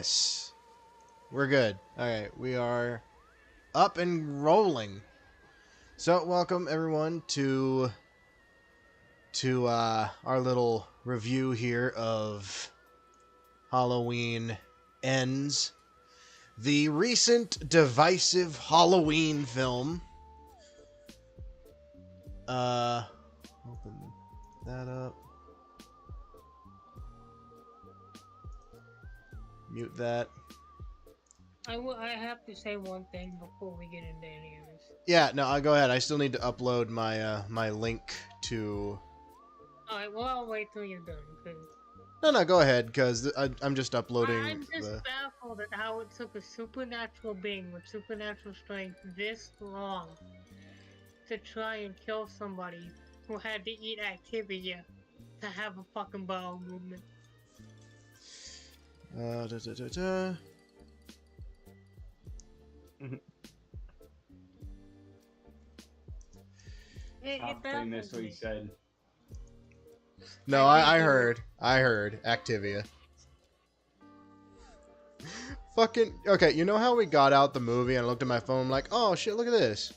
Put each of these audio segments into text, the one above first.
Yes. We're good. Alright, we are up and rolling. So, welcome everyone to our little review here of Halloween Ends. The recent divisive Halloween film. Open that up. Mute that. I have to say one thing before we get into any of this. Yeah, no, I'll go ahead. I still need to upload my my link to... Alright, well, I'll wait till you're done, because No, go ahead, because I'm just uploading I'm just the... baffled at how it took a supernatural being with supernatural strength this long to try and kill somebody who had to eat Activia to have a fucking bowel movement. Da, da, da, da. It I missed baffles what you me. said. No, I heard Activia. Fucking okay. You know how we got out the movie and I looked at my phone like, oh shit, look at this,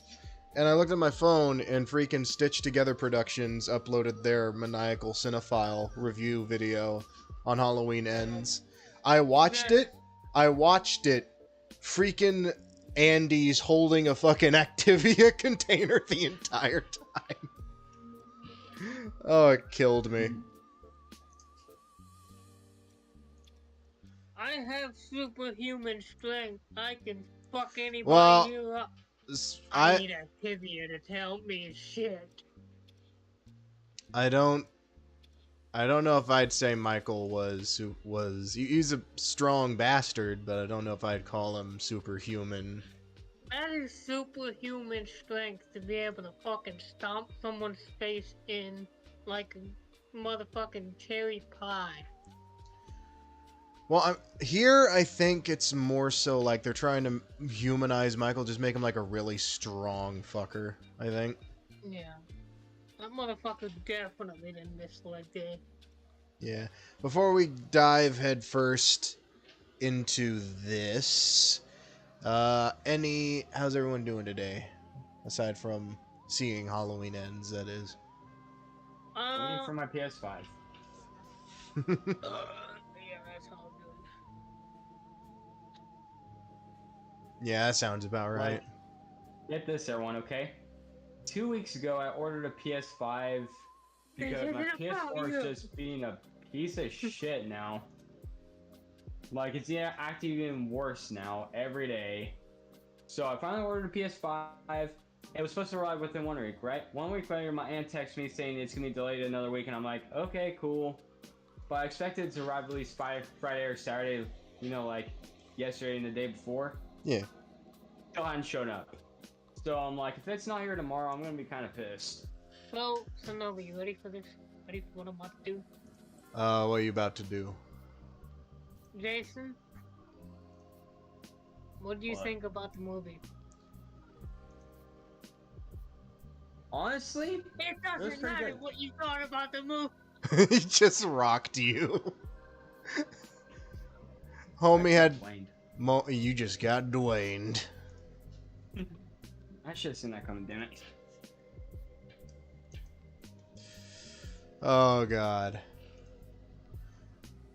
and I looked at my phone and freaking Stitch Together Productions uploaded their maniacal cinephile review video on Halloween Ends. I watched it. Freaking Andy's holding a fucking Activia container the entire time. Oh, it killed me. I have superhuman strength. I can fuck anybody here up. I need Activia to help me and shit. I don't know if I'd say Michael was he's a strong bastard, but I don't know if I'd call him superhuman. That is superhuman strength to be able to fucking stomp someone's face in like a motherfucking cherry pie. Well, here I think it's more so like they're trying to humanize Michael, just make him like a really strong fucker, I think. Yeah. That motherfucker definitely didn't miss leg day. Yeah. Before we dive headfirst into this, how's everyone doing today? Aside from seeing Halloween Ends, that is. Waiting for my PS5. Yeah, that's how I'm doing. Yeah, that sounds about right. Like, get this, everyone, okay? 2 weeks ago, I ordered a PS5 because my PS4 is just being a piece of shit now. Like, it's acting even worse now, every day. So I finally ordered a PS5. It was supposed to arrive within 1 week, right? 1 week later, my aunt texts me saying it's going to be delayed another week, and I'm like, okay, cool. But I expected it to arrive at least Friday or Saturday, you know, like yesterday and the day before. Yeah. Still hadn't shown up. So I'm like, if it's not here tomorrow, I'm going to be kind of pissed. So Nova, you ready for this? Ready for what I'm about to do? What are you about to do? Jason? What do you think about the movie? Honestly, it doesn't matter what you thought about the movie. He just rocked you. Homie had... you just got Dwayne'd. I should have seen that coming, damn it. Oh, God.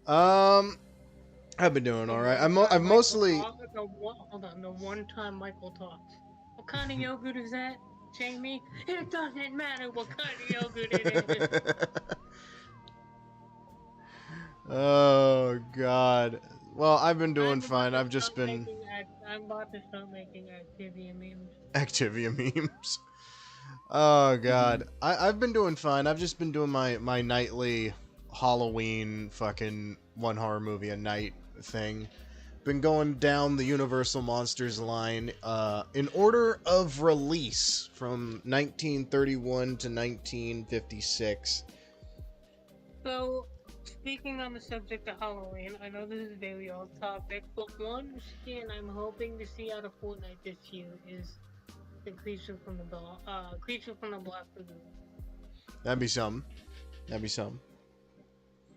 I've been doing alright. I've mostly... Hold on, the one time Michael talks. What kind of yogurt is that, Jamie? It doesn't matter what kind of yogurt it is. Oh, God. Well, I've been doing fine. I've just been... I'm about to start making Activia memes. Activia memes. Oh, God. I've been doing fine. I've just been doing my nightly Halloween fucking one horror movie a night thing. Been going down the Universal Monsters line in order of release from 1931 to 1956. So, speaking on the subject of Halloween, I know this is very off topic, but one skin I'm hoping to see out of Fortnite this year is the creature from the Black Lagoon. That'd be something.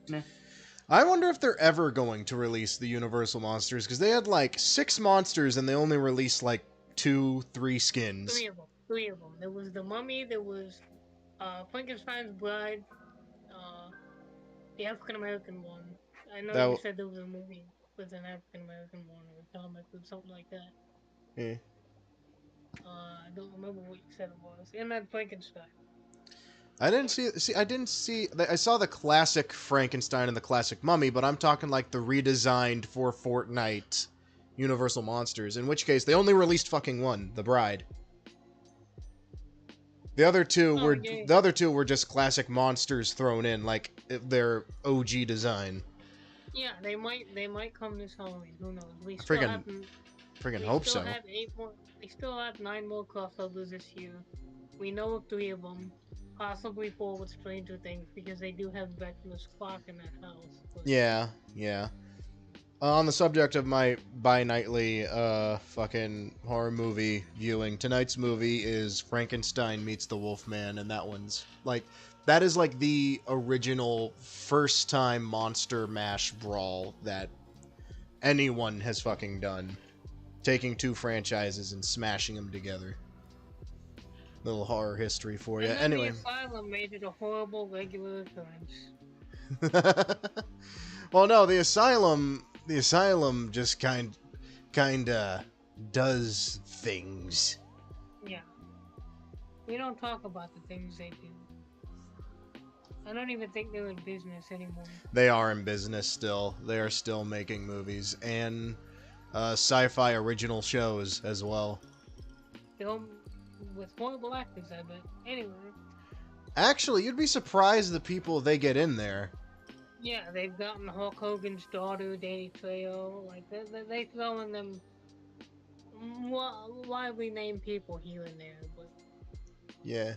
Nah. I wonder if they're ever going to release the Universal monsters, because they had like 6 monsters and they only released like 2, 3 skins. Three of them. There was the Mummy. There was Frankenstein's Bride. The African American one. I know you That said there was a movie with an African American one or a comic or something like that. eh. I don't remember what you said it was. And then Frankenstein. I didn't see. I saw the classic Frankenstein and the classic Mummy, but I'm talking like the redesigned for Fortnite Universal monsters. In which case, they only released fucking one, the Bride. The other two were just classic monsters thrown in, like their OG design. Yeah, they might come this Halloween. Who knows? We I still friggin' hope so. Have 8 more. They still have 9 more crossovers this year. We know of 3 of them. Possibly 4 with Stranger Things, because they do have Vecna's clock in that house. But... Yeah. On the subject of my bi-nightly fucking horror movie viewing, tonight's movie is Frankenstein Meets the Wolfman, and that is like the original first time monster mash brawl that anyone has fucking done. Taking 2 franchises and smashing them together. Little horror history for you. And then anyway. the Asylum made it a horrible regular occurrence. Well, no, the Asylum just kinda does things. Yeah. We don't talk about the things they do. I don't even think they're in business anymore. They are in business still. They are still making movies and sci-fi original shows as well. Film with horrible actors, I bet. Anyway. Actually, you'd be surprised the people they get in there. Yeah, they've gotten Hulk Hogan's daughter, Danny Trejo. Like, they throw in them widely named people here and there. But... Yeah.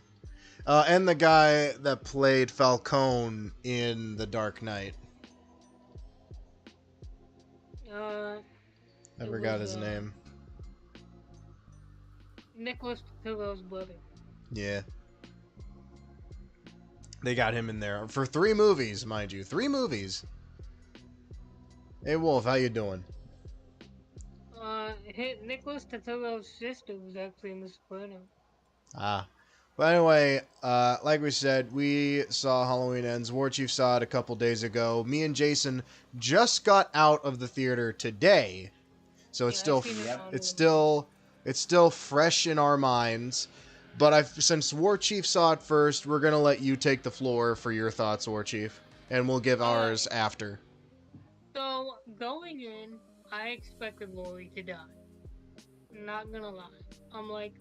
And the guy that played Falcone in The Dark Knight. I forgot his name. Nicholas Turillo's brother. Yeah. They got him in there for 3 movies, mind you. 3 movies. Hey, Wolf, how you doing? Nicholas Turillo's sister was actually in The Sopranos. Ah. But anyway, like we said, we saw Halloween Ends. War Chief saw it a couple days ago. Me and Jason just got out of the theater today. So it's still fresh in our minds. But since War Chief saw it first, we're gonna let you take the floor for your thoughts, War Chief, and we'll give ours after. So going in, I expected Lori to die. Not gonna lie, I'm like,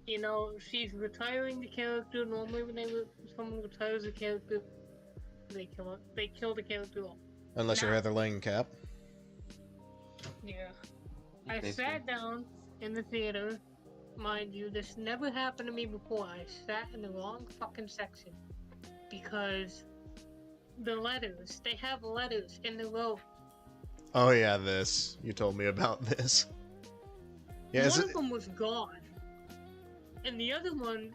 you know, she's retiring the character. Normally, when someone retires a character, they kill the character off. Unless you're Heather Langenkamp. Yeah. I sat down in the theater. Mind you, this never happened to me before. I sat in the wrong fucking section. Because they have letters in the row. Oh yeah, this. You told me about this. Yeah, one of them was gone. And the other one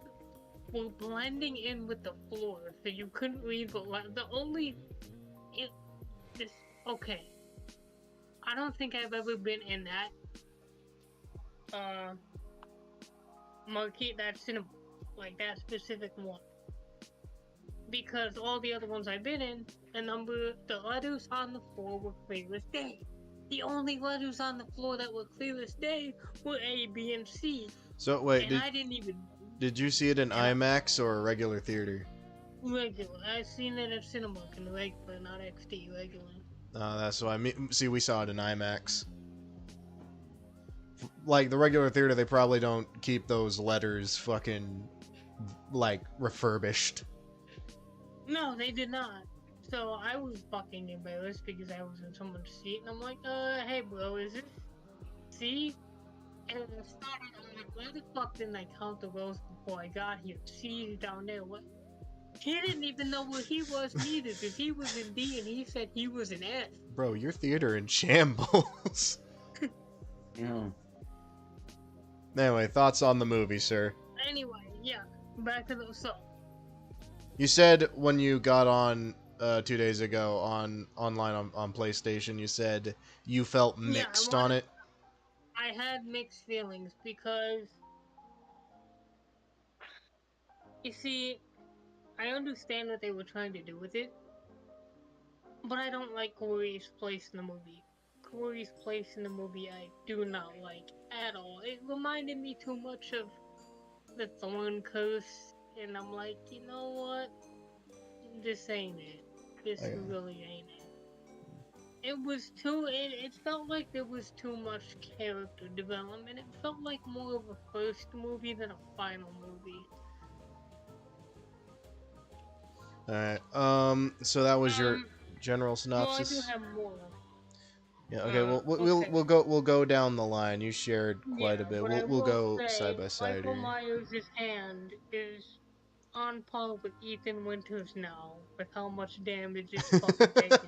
were blending in with the floor. So you couldn't read the only... Okay. I don't think I've ever been in that marquee, that cinema, like that specific one, because all the other ones I've been in, the letters on the floor were clear as day. The only letters on the floor that were clear as day were A, B, and C. So wait, I didn't even. Did you see it in IMAX or a regular theater? Regular. I seen it at Cinemark in regular, not XD, regular. That's what I mean. See, we saw it in IMAX. Like, the regular theater, they probably don't keep those letters fucking, like, refurbished. No, they did not. So I was fucking embarrassed because I was in someone's seat, and I'm like, hey bro, is it C? And I started, I'm like, why the fuck didn't I count the rows before I got here? C is down there, what? He didn't even know where he was neither, because he was in D and he said he was in F. Bro, your theater in shambles. Yeah. Anyway, thoughts on the movie, sir? Anyway, yeah, back to the... So, you said when you got on 2 days ago online on PlayStation. You said you felt mixed on it. I had mixed feelings because, you see, I understand what they were trying to do with it, but I don't like Corey's place in the movie. Corey's place in the movie I do not like at all. It reminded me too much of the Thorn Curse, and I'm like, you know what? This ain't it. This really ain't it. It felt like there was too much character development. It felt like more of a first movie than a final movie. Alright, so that was your general synopsis? Well, I do have more. Yeah, okay, we'll go down the line. You shared quite a bit. We'll go side by side Michael here. Myers' hand is on par with Ethan Winters now, with how much damage it's fucking taking.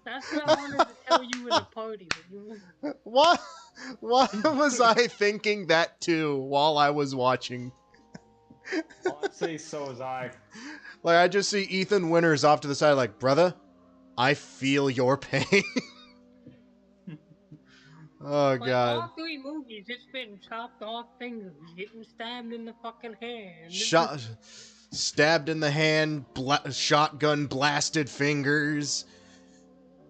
That's what I wanted to tell you in the party. Why was I thinking that too while I was watching? Honestly, so was I. Like, I just see Ethan Winters off to the side like, brother, I feel your pain. Oh, God. All 3 movies, it's been chopped off fingers, getting stabbed in the fucking hand. Stabbed in the hand, shotgun blasted fingers.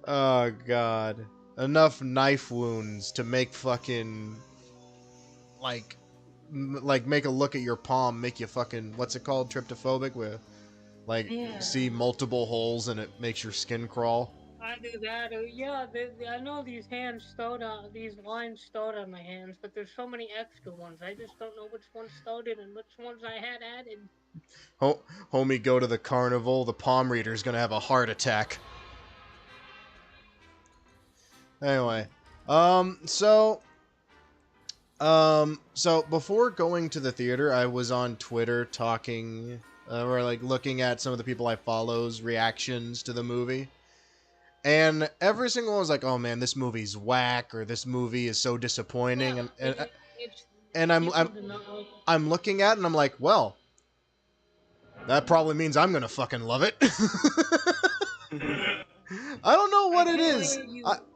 Oh, God. Enough knife wounds to make fucking, like make a look at your palm, make you fucking, what's it called, tryptophobic, where, like, see multiple holes and it makes your skin crawl. I do that. I know these lines start on my hands, but there's so many extra ones. I just don't know which ones started and which ones I had added. Homie, go to the carnival. The palm reader's gonna have a heart attack. Anyway, so before going to the theater, I was on Twitter talking, or like looking at some of the people I follow's reactions to the movie. And every single one was like, "Oh man, this movie's whack," or "This movie is so disappointing." And I'm looking at it and I'm like, "Well, that probably means I'm gonna fucking love it." I don't know what it is.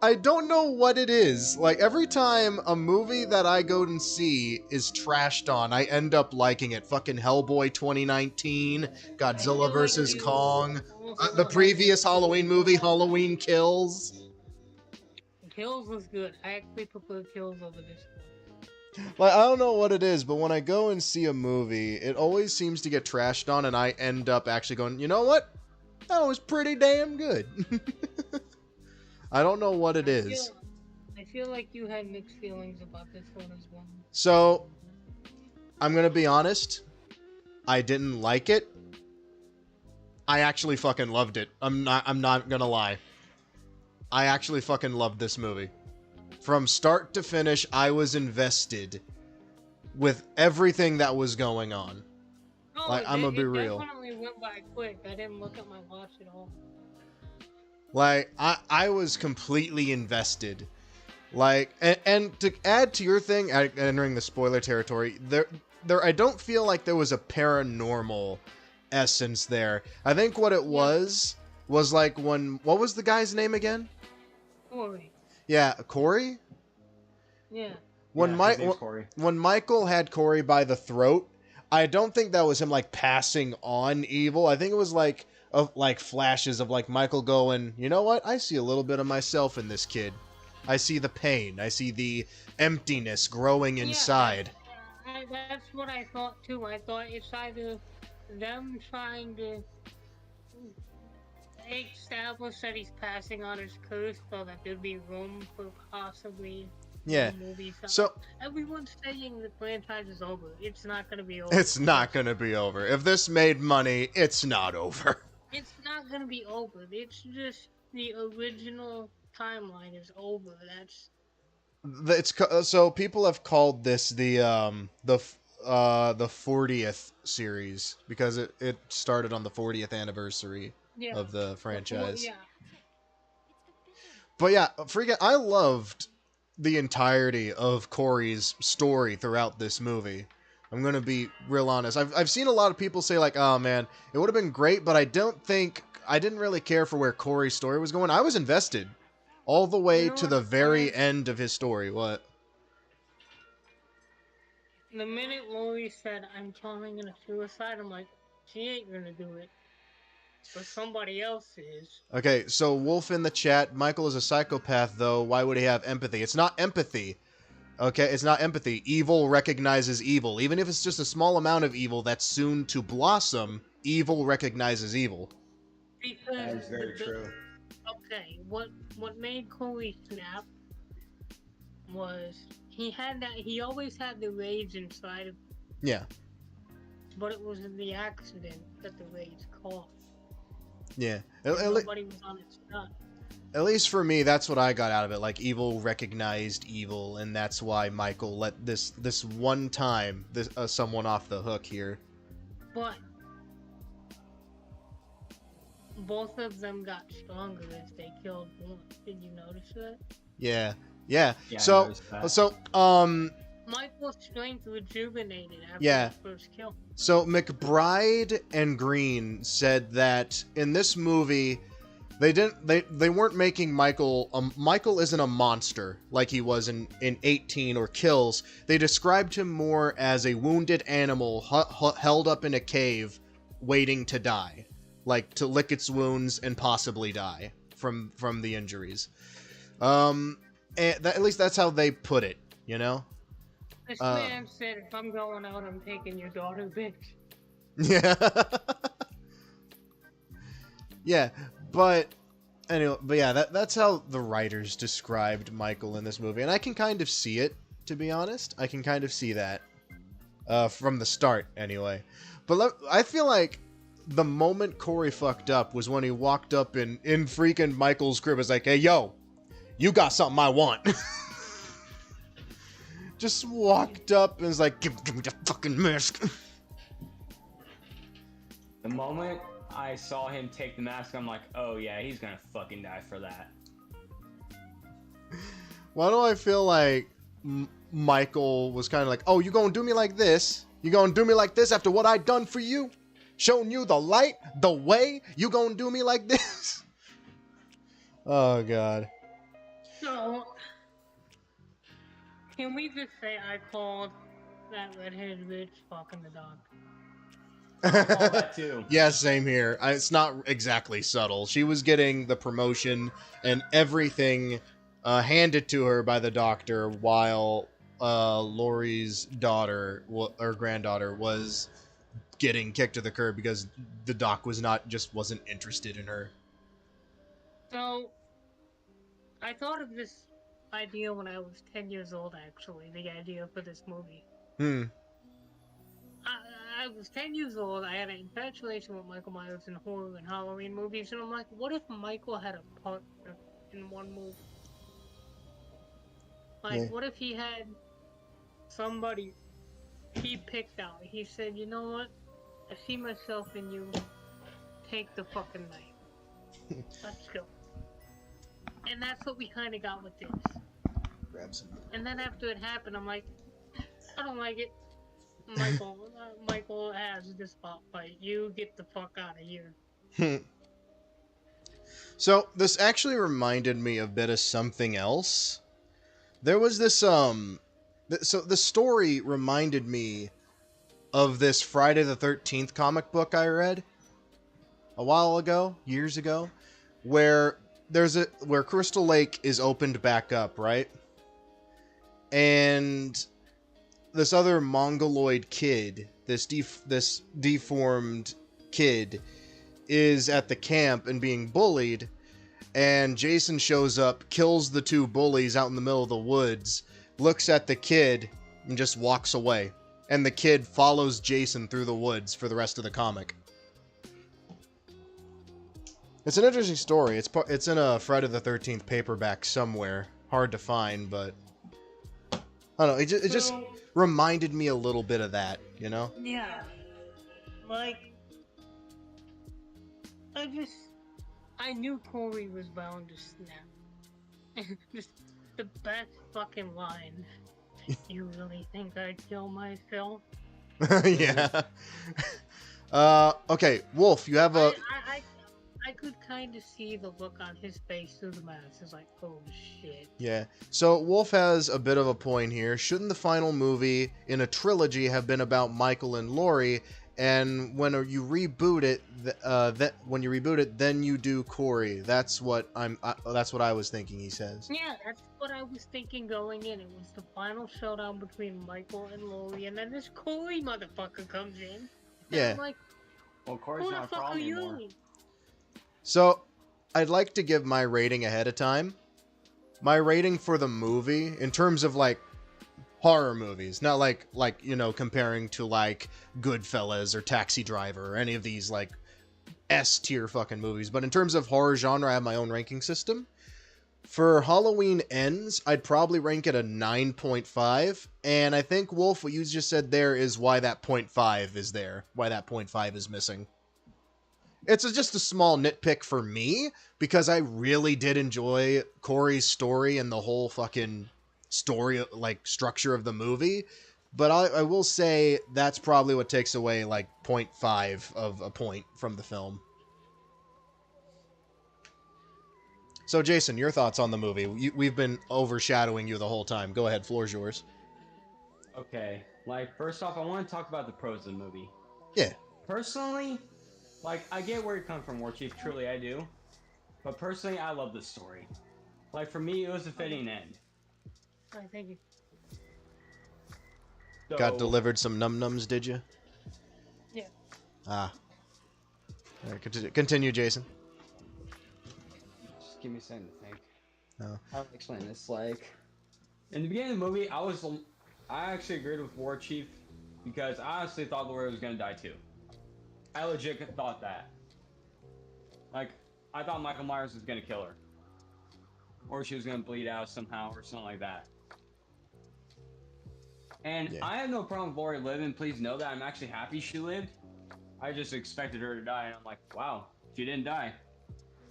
I don't know what it is. Like, every time a movie that I go and see is trashed on, I end up liking it. Fucking Hellboy 2019, Godzilla vs. Kong, the previous Halloween movie, Halloween Kills. Kills was good. I actually prefer Kills over this one. Like, I don't know what it is, but when I go and see a movie, it always seems to get trashed on, and I end up actually going, you know what? That was pretty damn good. I don't know what it is. I feel like you had mixed feelings about this one as well. So, I'm gonna be honest. I didn't like it. I actually fucking loved it. I'm not gonna lie. I actually fucking loved this movie. From start to finish, I was invested with everything that was going on. Oh, like, I'm gonna be real. It definitely went by quick. I didn't look at my watch at all. Like, I was completely invested. Like, and to add to your thing, entering the spoiler territory, there I don't feel like there was a paranormal essence there. I think what it was like when, what was the guy's name again? Corey. Yeah, Corey? Yeah. When Michael had Corey by the throat, I don't think that was him like passing on evil. I think it was like flashes of like Michael going, you know what? I see a little bit of myself in this kid. I see the pain. I see the emptiness growing inside. That's what I thought too. I thought it's either them trying to establish that he's passing on his curse so that there'd be room for possibly movie. So everyone's saying the franchise is over. It's not gonna be over. It's not gonna be over. If this made money, it's not over. It's not gonna be over. It's just the original timeline is over. So people have called this the 40th series because it started on the 40th anniversary of the franchise. But yeah, I loved the entirety of Corey's story throughout this movie. I'm gonna be real honest. I've seen a lot of people say like, "Oh man, it would have been great," but I didn't really care for where Corey's story was going. I was invested all the You way know to what's the very funny? end of his story. What? The minute Lori said, "I'm calling it a suicide," I'm like, she ain't gonna do it, but somebody else is. Okay, so Wolf in the chat, Michael is a psychopath though. Why would he have empathy? It's not empathy. Okay, it's not empathy. Evil recognizes evil. Even if it's just a small amount of evil that's soon to blossom, evil recognizes evil. Because That is very true. okay, what made Corey snap was he always had the rage inside of him, Yeah. but it was the accident that the rage caused. Yeah. Nobody was on its side. At least for me, that's what I got out of it. Like, evil recognized evil, and that's why Michael let this one time someone off the hook here. But both of them got stronger as they killed one. Did you notice that? Yeah. Yeah, I So noticed that. Michael's strength rejuvenated after Yeah. his first kill. So McBride and Green said that in this movie, they weren't making Michael. Michael isn't a monster like he was in 18 or Kills. They described him more as a wounded animal held up in a cave, waiting to die, like to lick its wounds and possibly die from the injuries. And at least that's how they put it, you know. This man said, "If I'm going out, I'm taking your daughter, bitch." Yeah. Yeah, but anyway, that's how the writers described Michael in this movie, and I can kind of see it, to be honest. I can kind of see that from the start, anyway. But I feel like the moment Corey fucked up was when he walked up in freaking Michael's crib. Was like, "Hey, yo, you got something I want." Just walked up and was like, give me the fucking mask. The moment I saw him take the mask, I'm like, oh yeah, he's gonna fucking die for that. Why do I feel like Michael was kind of like, oh, you gonna do me like this? You gonna do me like this after what I done for you? Showing you the light, the way? You gonna do me like this? Oh, God. So, can we just say I called that redheaded bitch fucking the dog? All that too. Yeah, same here. It's not exactly subtle. She was getting the promotion and everything handed to her by the doctor while Lori's daughter or granddaughter was getting kicked to the curb because the doc wasn't interested in her. So, I thought of this idea when I was 10 years old, actually, the idea for this movie. I was 10 years old, I had an infatuation with Michael Myers in horror and Halloween movies, and I'm like, what if Michael had a partner in one movie? Like, what if he had somebody he picked out? He said, you know what? I see myself in you. Take the fucking knife. Let's go. And that's what we kind of got with this. Grab some. And then after it happened, I'm like, I don't like it. Michael has the spotlight. You get the fuck out of here. So this actually reminded me a bit of something else. There was this so the story reminded me of this Friday the 13th comic book I read a while ago, years ago, where where Crystal Lake is opened back up, right? And this other mongoloid kid, this deformed kid, is at the camp and being bullied, and Jason shows up, kills the two bullies out in the middle of the woods, looks at the kid, and just walks away. And the kid follows Jason through the woods for the rest of the comic. It's an interesting story. It's in a Friday the 13th paperback somewhere. Hard to find, but I don't know. It just reminded me a little bit of that, you know? Yeah. Like, I knew Corey was bound to snap. Just the best fucking line. You really think I'd kill myself? Yeah. Okay, Wolf, you have a I could kind of see the look on his face through the mask. It's like, oh shit. yeah. So Wolf has a bit of a point here. Shouldn't the final movie in a trilogy have been about Michael and Laurie? And when you reboot it, then you do Corey. That's what I was thinking. He says. Yeah, that's what I was thinking going in. It was the final showdown between Michael and Laurie, and then this Corey motherfucker comes in. And Yeah. I'm like, Well, Corey's who the not a fuck are problem anymore. you? So, I'd like to give my rating ahead of time. My rating for the movie, in terms of like horror movies, not like comparing to like Goodfellas or Taxi Driver or any of these like S tier fucking movies, but in terms of horror genre, I have my own ranking system. For Halloween Ends, I'd probably rank it a 9.5, and I think Wolf, what you just said there is why that 0.5 is there, why that 0.5 is missing. It's just a small nitpick for me, because I really did enjoy Corey's story and the whole fucking story, like, structure of the movie. But I will say that's probably what takes away, like, 0.5 of a point from the film. So, Jason, your thoughts on the movie? We've been overshadowing you the whole time. Go ahead, floor's yours. Okay, like, first off, I want to talk about the pros of the movie. Yeah. Personally, like, I get where you come from, War Chief, truly I do. But personally, I love this story. Like, for me, it was a fitting end. I thank you. So, Got delivered some num-nums, did you? Yeah. Ah. All right, continue, Jason. Just give me a second to think. Oh. How do I explain this? Like, in the beginning of the movie, I actually agreed with War Chief because I honestly thought Laurie was gonna die too. I legit thought that. Like, I thought Michael Myers was gonna kill her. Or she was gonna bleed out somehow or something like that. And Yeah. I have no problem with Laurie living. Please know that I'm actually happy she lived. I just expected her to die, and I'm like, wow, she didn't die.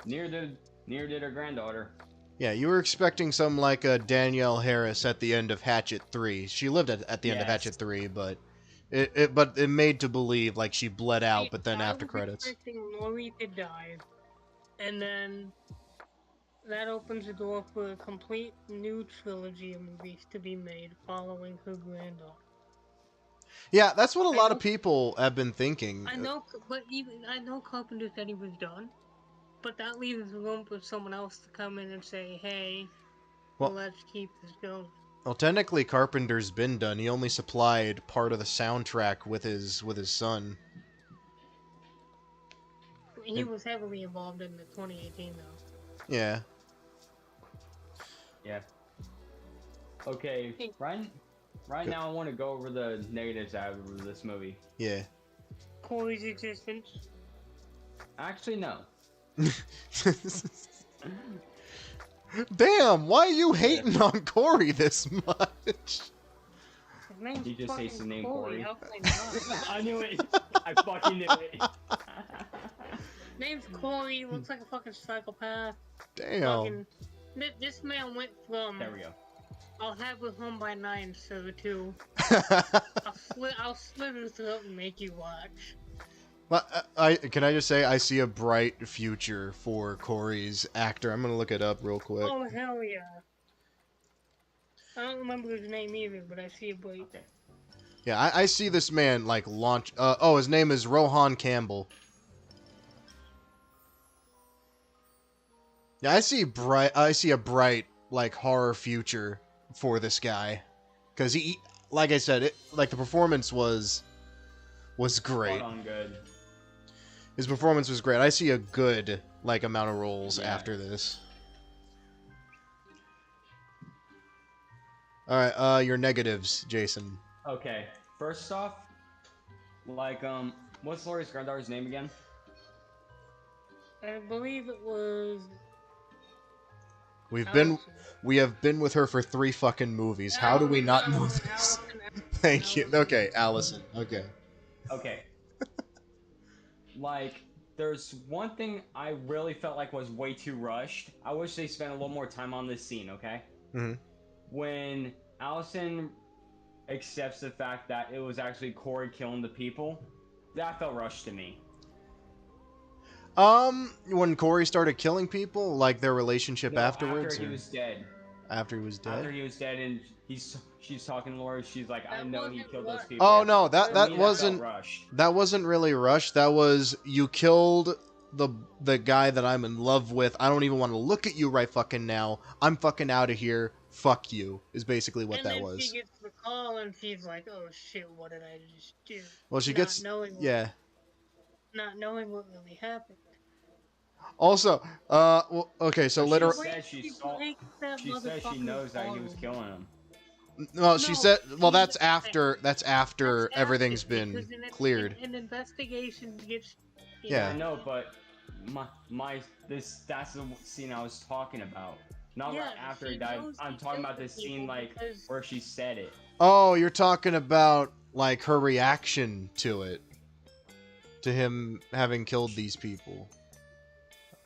Neither did her granddaughter. Yeah, you were expecting some like a Danielle Harris at the end of Hatchet 3. She lived at the end of Yes. Hatchet 3, but it made to believe like she bled out, but then I after was credits. expecting Laurie to die, and then that opens the door for a complete new trilogy of movies to be made following her granddaughter. Yeah, that's what a lot of know- people have been thinking. I know Carpenter said he was done, but that leaves room for someone else to come in and say, "Hey, Well- let's keep this going." Well, technically Carpenter's been done. He only supplied part of the soundtrack with his son. He was heavily involved in the 2018 though. Yeah. Yeah. Okay, right now I want to go over the negatives out of this movie. Yeah. Corey's existence. Actually, no. Damn, why are you hating on Corey this much? His name's He just hates the fucking name Corey. How can I not? I knew it. I fucking knew it. Name's Corey. Looks like a fucking psychopath. Damn. Fucking, this man went from There we go. I'll have it home by 9 to I'll slit his throat and make you watch. Well, can I just say I see a bright future for Corey's actor. I'm gonna look it up real quick. Oh hell yeah! I don't remember his name either, but I see a bright. Okay. Yeah, I see this man like launch. Oh, his name is Rohan Campbell. Yeah, I see a bright like horror future for this guy, because he, like I said, the performance was great. Spot on good. His performance was great. I see a good like amount of roles Yeah. after this. All right, your negatives, Jason. Okay, first off, like, what's Laurie's granddaughter's name again? I believe it was. We Allison. have been with her for 3 fucking movies. How do we not know this? Allison. Thank you. Okay, Allison. Okay. Okay. Like, there's one thing I really felt like was way too rushed. I wish they spent a little more time on this scene, okay? Mhm. When Allison accepts the fact that it was actually Corey killing the people, that felt rushed to me. When Corey started killing people, like their relationship No, afterwards, after he or was dead. after he was dead. After he was dead, and she's talking to Lori. She's like, I That know he wasn't killed those rushed. people. Oh no, To that me, wasn't felt rushed. that wasn't really rushed. That was you killed the guy that I'm in love with. I don't even want to look at you right fucking now. I'm fucking out of here. Fuck you is basically what And that then was. she gets the call and she's like, "Oh shit, what did I just do?" Well, she Not gets knowing yeah. not knowing what really happened. Also, well, okay, so But literally, she said she saw. breaks that She said she motherfucker's knows that he was arm. killing him. well, she No, said, well, she- that's after That's everything's after, been because cleared. an investigation gets. Yeah. I know, but that's the scene I was talking about. Not Yeah, right after she he died. knows I'm he talking killed about the this scene people like because- where she said it. Oh, you're talking about like her reaction to it, to him having killed these people.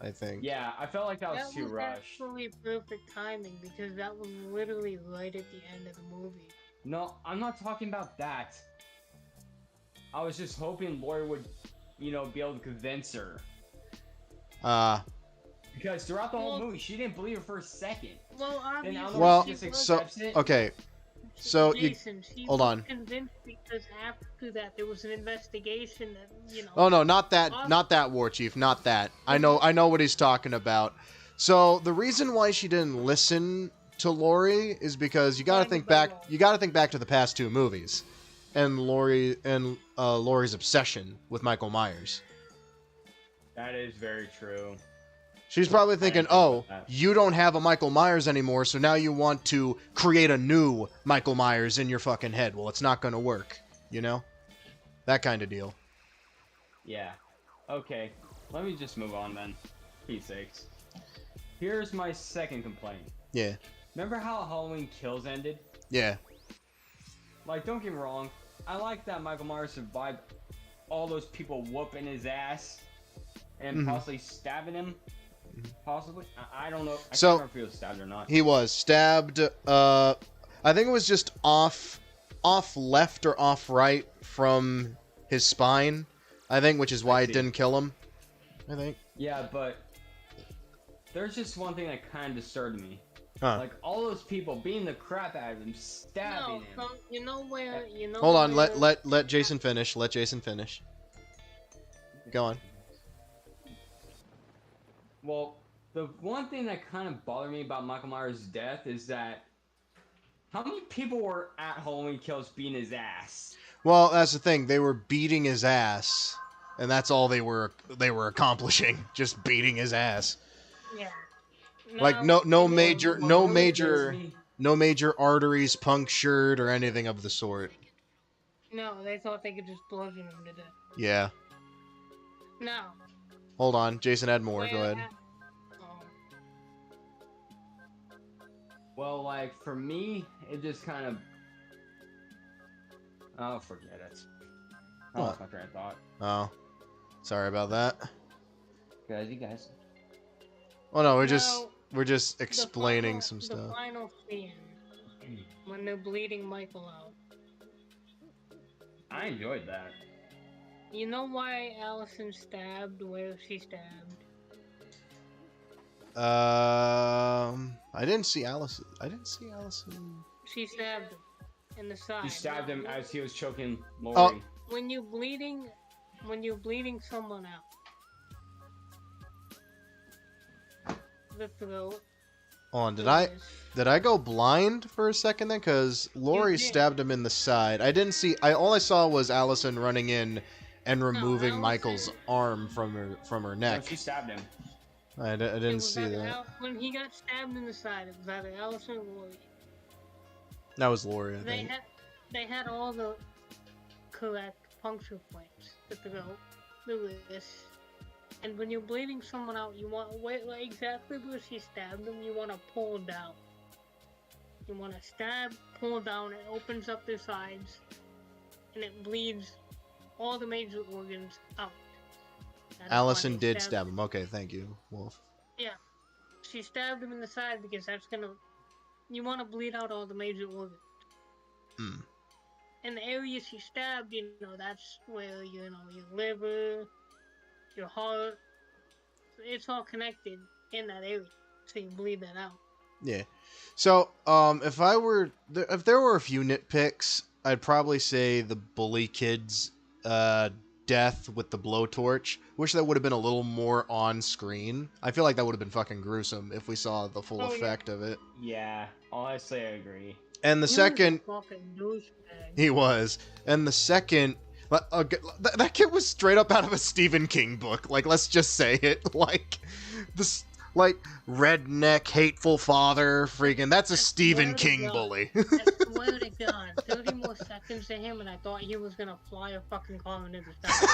I think. Yeah, I felt like that was too rushed. actually perfect timing because that was literally right at the end of the movie. No, I'm not talking about that. I was just hoping Lori would, be able to convince her. Because throughout the whole movie, she didn't believe it for a second. Well, Then obviously, Well, she just she was so accepts it. okay, so you Jason, she hold was on. convinced because after that there was an investigation that Oh no, not that War Chief, not that. I know what he's talking about. So the reason why she didn't listen to Lori is because you got to think back to the past two movies, and Lori's obsession with Michael Myers. That is very true. She's probably thinking, didn't think "Oh, about that. you don't have a Michael Myers anymore, so now you want to create a new Michael Myers in your fucking head. Well, it's not going to work, you know? That kind of deal." Yeah. Okay. Let me just move on then. P6. Here's my second complaint. Yeah. Remember how Halloween Kills ended? Yeah. Like, don't get me wrong. I like that Michael Myers survived all those people whooping his ass and possibly stabbing him. Possibly. I don't know. I So- can't remember if he was stabbed or not. He was stabbed. I think it was just off left or off right from his spine. I think, which is why it see. didn't kill him. I think. Yeah, but there's just one thing that kind of disturbed me. Huh. Like all those people beating the crap out of him, stabbing him. so you know where Hold on. where- Let Jason finish. Let Jason finish. Go on. Well, the one thing that kind of bothered me about Michael Myers' death is that how many people were at Halloween Kills beating his ass? Well, that's the thing. They were beating his ass, and that's all they were accomplishing. Just beating his ass. Yeah. Like Now, no you major What no really major gets me- no major arteries punctured or anything of the sort. No, they thought they could just bludgeon him to death. Yeah. Now, Hold on. Jason had more. Go where ahead. oh, Well, like for me, it just kind of. Oh, forget it. I lost my train of thought. Oh. Sorry about that. Guys, you guys. Oh no, we're Now, just the explaining final- some The stuff. final scene when they're bleeding Michael out. I enjoyed that. You know why Allison stabbed where she stabbed? I didn't see Allison. She stabbed him in the side. He stabbed him as he was choking Lori. Oh. When you're bleeding someone out, the throat. Hold on, the wrist, did I go blind for a second then? Because Lori did. stabbed him in the side. I didn't see. All I saw was Allison running in and removing Allison- Michael's arm from her No, neck. she stabbed him. I it didn't was see either that. When he got stabbed in the side, it was either Allison or Lori. That was Lori, I They think. had all the correct puncture points: the throat, the wrist. And when you're bleeding someone out, you want like exactly where she stabbed them. You want to pull down. You want to stab, pull down. It opens up their sides, and it bleeds all the major organs out. That is why Allison they did stabbed stab him. Okay, thank you, Wolf. She stabbed him in the side because that's gonna. You want to bleed out all the major organs. Hmm. And the areas he stabbed, that's where, your liver, your heart, it's all connected in that area. So you bleed that out. Yeah. So, if there were a few nitpicks, I'd probably say the bully kid's death with the blowtorch. Wish that would have been a little more on screen. I feel like that would have been fucking gruesome if we saw the full effect of it. Yeah, honestly, I agree. And the second, was a fucking douchebag. he was. And the second, that kid was straight up out of a Stephen King book. Like, let's just say it. Like, this, like, redneck, hateful father, freaking, that's a Stephen King bully. I swear to God, 30 more seconds to him and I thought he was gonna fly a fucking car into the sky.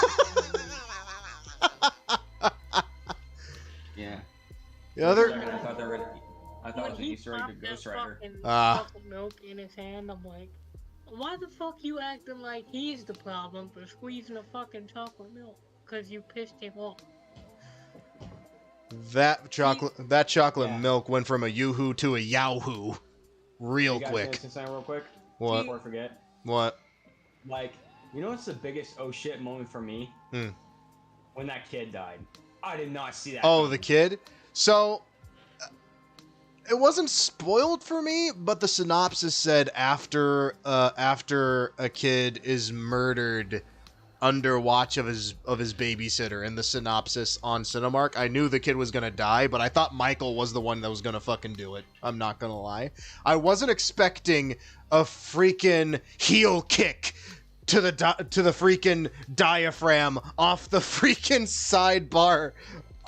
Yeah. The other... I thought they were gonna... I thought it was an Easter egg to Ghost Rider. Fucking milk in his hand, I'm like, why the fuck you acting like he's the problem for squeezing a fucking chocolate milk? Cause you pissed him off. That chocolate milk went from a yoo-hoo to a yahoo real quick. Say something real quick? What? Before I forget. What? Like, you know what's the biggest oh shit moment for me? When that kid died. I did not see that. Oh, the kid? So, it wasn't spoiled for me, but the synopsis said after a kid is murdered under watch of his babysitter in the synopsis on Cinemark. I knew the kid was gonna die, but I thought Michael was the one that was gonna fucking do it. I'm not gonna lie. I wasn't expecting a freaking heel kick to the freaking diaphragm off the freaking sidebar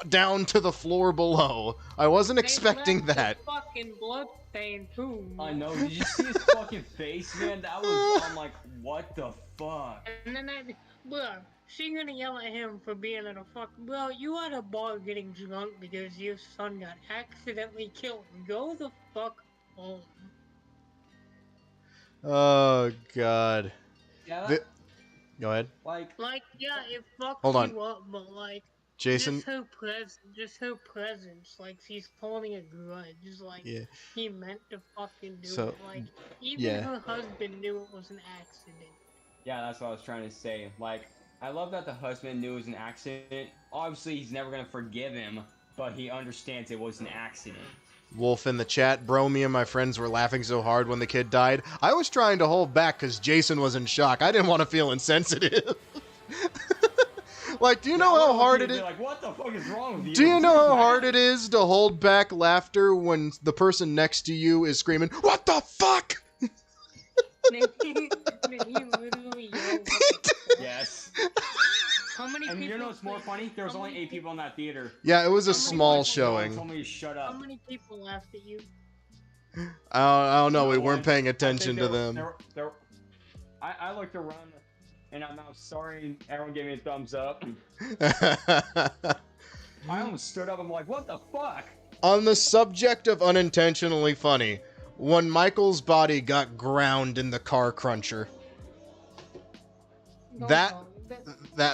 down to the floor below. I wasn't expecting that. Fucking blood stain too. I know. Did you see his fucking face, man? That was. I'm like, what the fuck? And then bro, she gonna yell at him for being at a bro, you at a bar getting drunk because your son got accidentally killed. Go the fuck home. Oh god. Yeah. Go ahead. Like, yeah, it fucks Hold on. you up, but like, Jason. Just her presence, like she's holding a grudge. Like, yeah. He meant to fucking do So, it. Like, even her husband knew it was an accident. Yeah, that's what I was trying to say. Like, I love that the husband knew it was an accident. Obviously, he's never gonna forgive him, but he understands it was an accident. Wolf in the chat, bro, me and my friends were laughing so hard when the kid died. I was trying to hold back because Jason was in shock. I didn't want to feel insensitive. Like, do you know how hard it is? Like, what the fuck is wrong with you? Do you know how hard it is to hold back laughter when the person next to you is screaming, "What the fuck?" He literally yelled. Yes. How many and people? You know what's more funny? There was only 8 people in that theater. Yeah, it was a small showing. Told me to shut up. How many people laughed at you? I don't know. We weren't paying attention to them. I looked around and I'm sorry. Everyone gave me a thumbs up. I almost stood up. I'm like, what the fuck? On the subject of unintentionally funny, when Michael's body got ground in the car cruncher, that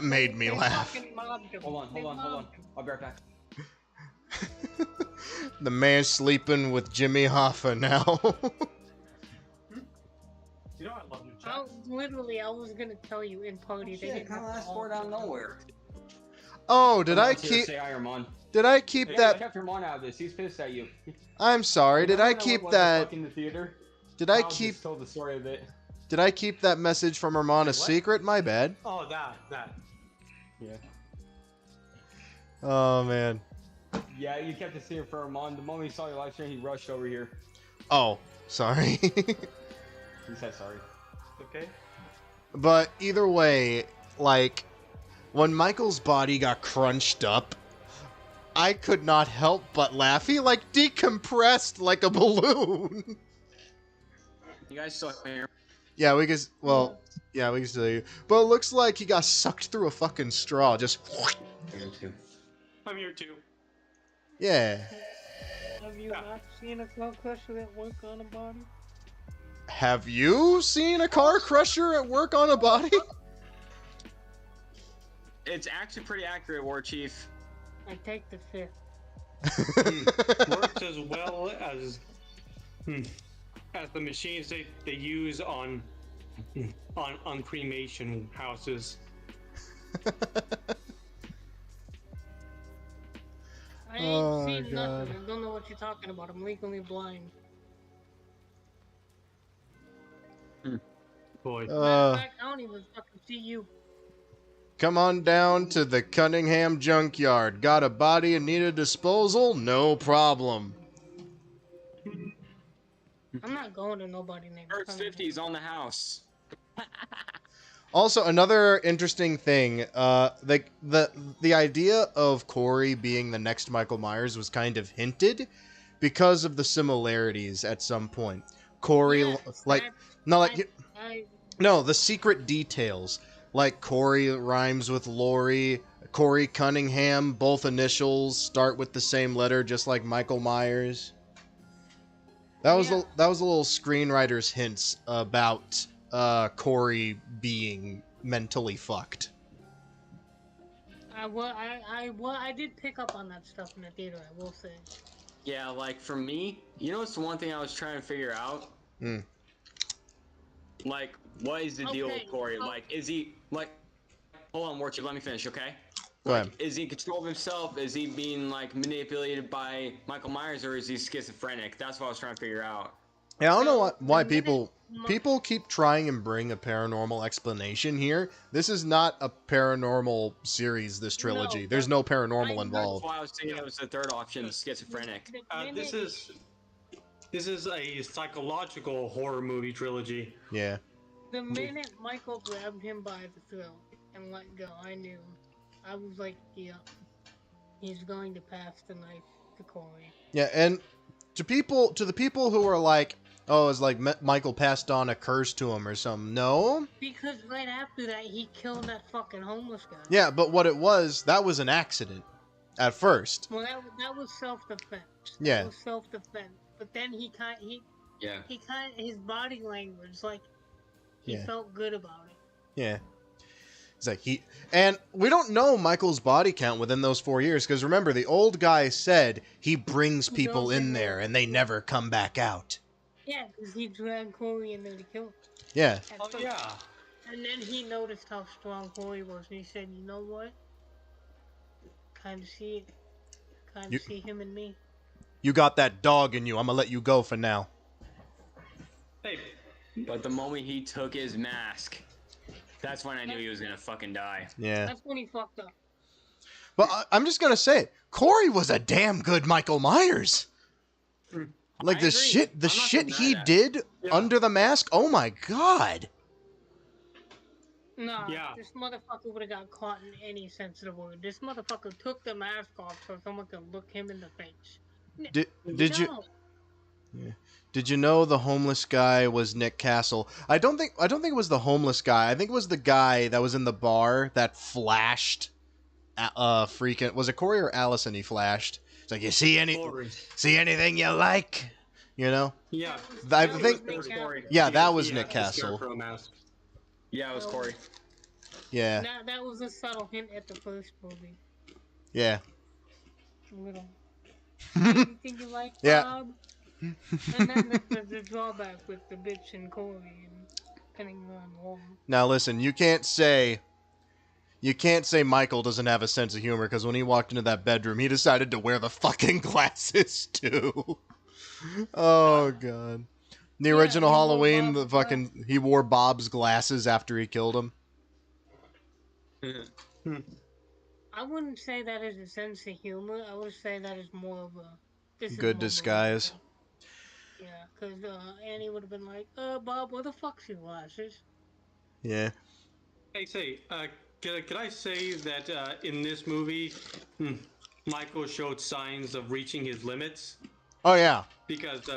made me laugh. Hold on. I'll be right back. The man sleeping with Jimmy Hoffa now. You know I love you, chat. I was gonna tell you in party. Shit, they kind of last sport out of nowhere. Oh, did I keep that? I kept your mom out of this. He's pissed at you. I'm sorry. Did I keep that? In the theater? Did I keep? Just told the story of it. Did I keep that message from Herman a secret? My bad. Oh, that. Yeah. Oh man. Yeah, you kept it secret for Herman. The moment he saw your live stream, he rushed over here. Oh, sorry. He said sorry. Okay. But either way, like, when Michael's body got crunched up, I could not help but laugh. He, like, decompressed like a balloon. You guys still here? Yeah, we can still hear you. But it looks like he got sucked through a fucking straw, just... I'm here too. Yeah. Have you not seen a car crusher at work on a body? Have you seen a car crusher at work on a body? It's actually pretty accurate, War Chief. I take the fifth. Works as well as the machines they use on on cremation houses. I ain't Oh, seen God. nothing. I don't know what you're talking about. I'm legally blind. Boy. Matter of fact, I don't even fucking see you. Come on down to the Cunningham junkyard. Got a body in need of disposal? No problem. I'm not going to nobody named First Cunningham. 50's on the house. Also, another interesting thing, the idea of Corey being the next Michael Myers was kind of hinted because of the similarities at some point. Corey, Yes, like, that's- no, like, I no, the secret details, like Corey rhymes with Lori, Corey Cunningham, both initials start with the same letter, just like Michael Myers. That was Yeah. that was a little screenwriter's hints about Corey being mentally fucked. I did pick up on that stuff in the theater, I will say. Yeah, like for me, you know, it's the one thing I was trying to figure out. Hmm. Like, what is the deal Okay, with Corey? so- Like, is he like? Hold on, Warchip, let me finish, okay? Go Like, ahead. is he in control of himself? Is he being like manipulated by Michael Myers, or is he schizophrenic? That's what I was trying to figure out. Yeah, I don't know So, why the minute people keep trying and bring a paranormal explanation here. This is not a paranormal series. This trilogy. No, There's but no paranormal I- involved. That's why I was thinking it was the third option, schizophrenic. the This minute- is a psychological horror movie trilogy. Yeah. The minute Michael grabbed him by the throat and let go, I knew. I was like, yeah, he's going to pass the knife to Corey. Yeah, and to the people who are like, oh, it's like Michael passed on a curse to him or something. No. Because right after that, he killed that fucking homeless guy. Yeah, but what it was, that was an accident at first. Well, that was self-defense. Yeah. That was self-defense. But then Yeah. his body language, like, he Yeah. felt good about it. Yeah. It's like and we don't know Michael's body count within those 4 years, because remember, the old guy said he brings people in there and they never come back out. Yeah, because he dragged Corey in there to kill him. Yeah. at Oh first. yeah. And then he noticed how strong Corey was, and he said, you know what? Kind of see it. Kind You- of see him and me. You got that dog in you. I'm gonna let you go for now. Hey, But the moment he took his mask, that's when I knew he was gonna fucking die. Yeah. That's when he fucked up. But I'm just gonna say it. Corey was a damn good Michael Myers. Like I the agree. shit I'm not he denying that. did Yeah. under the mask. Oh my god. Nah, Yeah. this motherfucker would have got caught in any sense of the word. This motherfucker took the mask off so someone could look him in the face. Did you No. Did you know the homeless guy was Nick Castle? I don't think it was the homeless guy. I think it was the guy that was in the bar that flashed. Freaking was it Corey or Allison? He flashed. It's like, you see anything you like? You know? yeah. I That was think- Nick It was Corey. Castle. Yeah, that was He Nick had the Castle. Scarecrow mask. Yeah, it was Corey. Yeah, That was a subtle hint at the first movie. yeah. A little. Anything you like, Yeah. Bob? And then the drawback with the bitch and Corey and pinning her on the wall. Now listen, you can't say Michael doesn't have a sense of humor, because when he walked into that bedroom, he decided to wear the fucking glasses too. Oh god. The Yeah, original he wore Halloween, Bob's he wore Bob's glasses after he killed him. I wouldn't say that is a sense of humor. I would say that is more of a this is Good more disguise. believable. Yeah, because Annie would have been like, Bob, what the fuck's your glasses? Yeah. Hey, say, can I say that in this movie, Michael showed signs of reaching his limits? Oh yeah. Because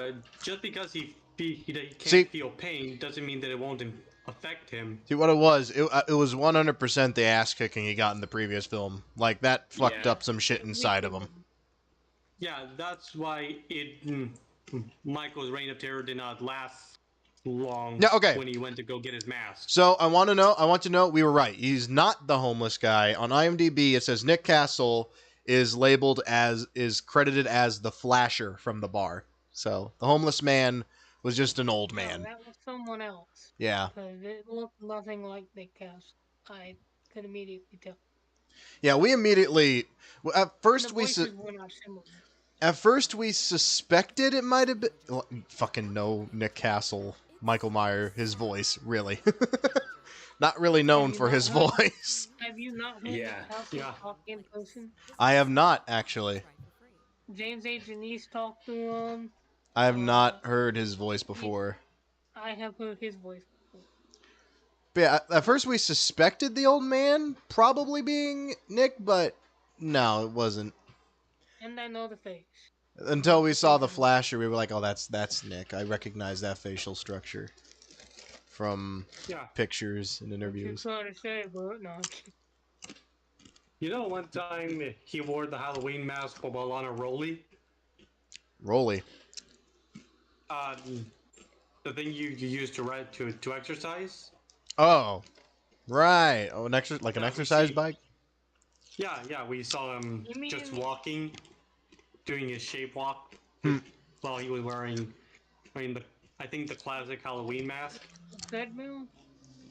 just because he can't See- feel pain doesn't mean that it won't affect him. See what it was? It was 100% the ass kicking he got in the previous film. Like that fucked Yeah. up some shit inside of him. Yeah, that's why Michael's reign of terror did not last long. Yeah, okay. When he went to go get his mask. So I want to know we were right. He's not the homeless guy. On IMDb it says Nick Castle is credited as the flasher from the bar. So the homeless man was just an old No, man. that was someone else. Yeah. Because it looked nothing like Nick Castle. I could immediately tell. Yeah, we immediately at first The we voices were not similar. at first we suspected it might have been fucking no Nick Castle, Michael Myers, his voice, really. Not really known for his voice. Have you not heard Yeah, Nick Castle yeah. talk in person? I have not actually. James A. Janice talked to him. I have not heard his voice before. I have heard his voice before. But yeah, at first we suspected the old man probably being Nick, but no, it wasn't. And I know the face. Until we saw the flasher, we were like, "Oh, that's Nick. I recognize that facial structure from Yeah. pictures and interviews." What you trying to say, bro? No. You know, one time he wore the Halloween mask while on a rolly. Rolly. The thing you use to exercise. Oh, right. Oh, an we exercise see- bike. Yeah, we saw him You mean- just walking, doing his shape walk, while he was wearing I think the classic Halloween mask. Treadmill?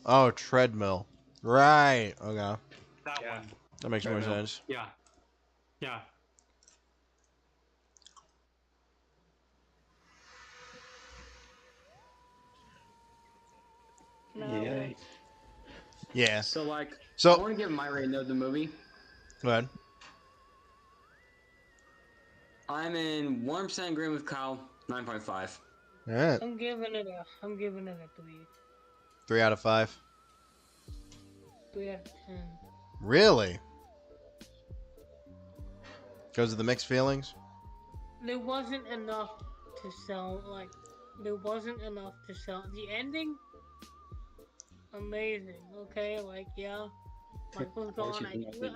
Oh, treadmill. Right. Okay, That Yeah. one. that makes more Treadmill. sense. Yeah. No. Yeah. Yeah. So like, So- I want to give my rating of the movie. Go ahead. I'm in 1% agreeing with Kyle. 9.5. All right. I'm giving it a 3. 3 out of 5. 3 out of 10. Really? Because of the mixed feelings. There wasn't enough to sell, there wasn't enough to sell. The ending? Amazing, okay? Yeah. Michael's gone.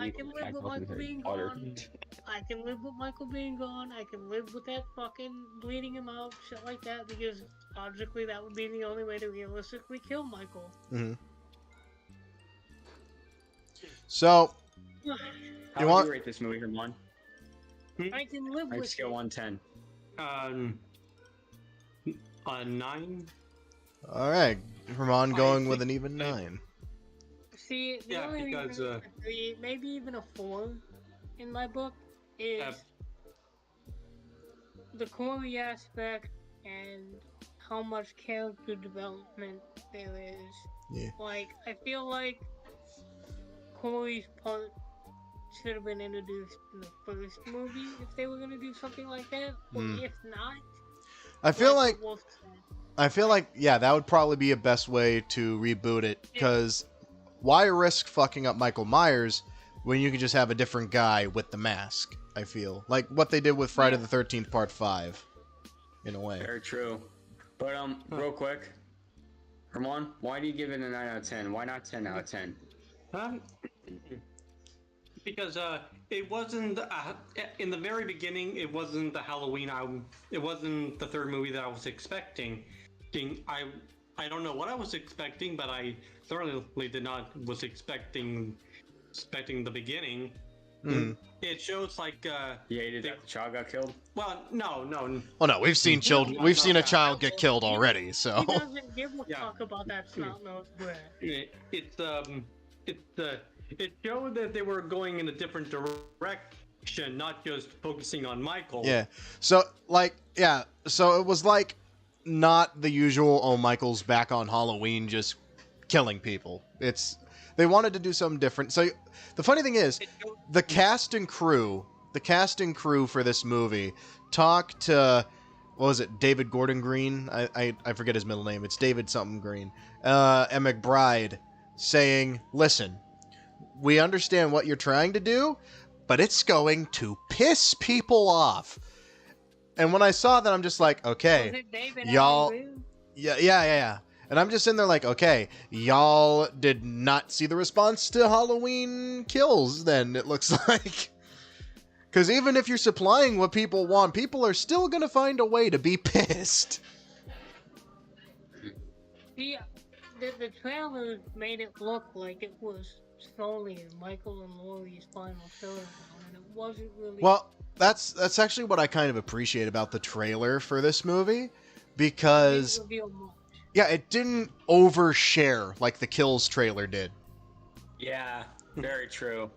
I can live with Michael being gone. I can live with Michael being gone. I can live with that fucking bleeding him out, shit like that, because logically that would be the only way to realistically kill Michael. Mm-hmm. So, How You would want- you rate this movie, Herman? I can live Like with scale it. 1 to 10. A 9. all right. Herman I going with think- an even 9. See, the Yeah, only because, reason it's a 3, maybe even a 4 in my book is the Corey aspect and how much character development there is. Yeah. I feel like Corey's part should have been introduced in the first movie if they were gonna do something like that. Or if not, I feel like like the Wolf said. yeah, that would probably be a best way to reboot it. Because why risk fucking up Michael Myers when you can just have a different guy with the mask? I feel like what they did with Friday the 13th Part 5, in a way. Very true. But real quick, Herman, why do you give it a 9 out of 10? Why not 10 out of 10? Because it wasn't in the very beginning. It wasn't the Halloween. It wasn't the third movie that I was expecting. I don't know what I was expecting, but I certainly did not was expecting the beginning. It shows You hated that the child got killed? well, no. Oh no, we've seen children. We've seen a child get killed already. So He doesn't give a Yeah. fuck about that snot-nosed brat. It showed that they were going in a different direction, not just focusing on Michael. yeah. So So it was like not the usual. Oh, Michael's back on Halloween, just killing people. They wanted to do something different. So the funny thing is, the cast and crew for this movie talked to, what was it, David Gordon Green? I forget his middle name. It's David something Green. And McBride saying, listen, we understand what you're trying to do, but it's going to piss people off. And when I saw that, I'm just like, okay, Was it David y'all- Allen Greer? yeah. And I'm just sitting there like, okay, y'all did not see the response to Halloween Kills, then, it looks like. Because even if you're supplying what people want, people are still going to find a way to be pissed. The trailer made it look like it was solely Michael and Laurie's final showdown, and it wasn't really. Well, that's actually what I kind of appreciate about the trailer for this movie, because Didn't reveal much. yeah, it didn't overshare like the Kills trailer did. Yeah, very true.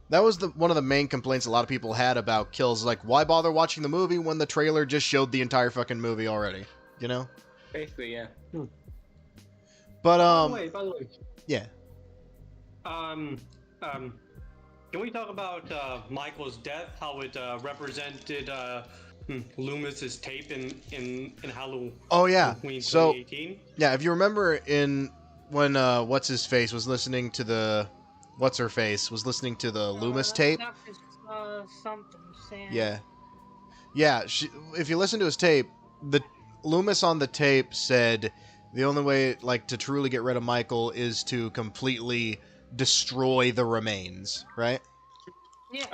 That was one of the main complaints a lot of people had about Kills. Like, why bother watching the movie when the trailer just showed the entire fucking movie already? You know? Basically, yeah. But By the way, yeah. Can we talk about Michael's death? How it represented Loomis's tape in Halloween? Oh yeah. Halloween So 2018? yeah, if you remember when what's his face was listening to the what's her face was listening to the Loomis tape. Dr. Something saying. Yeah. Yeah, if you listen to his tape, the Loomis on the tape said the only way like to truly get rid of Michael is to completely destroy the remains, right? Yeah.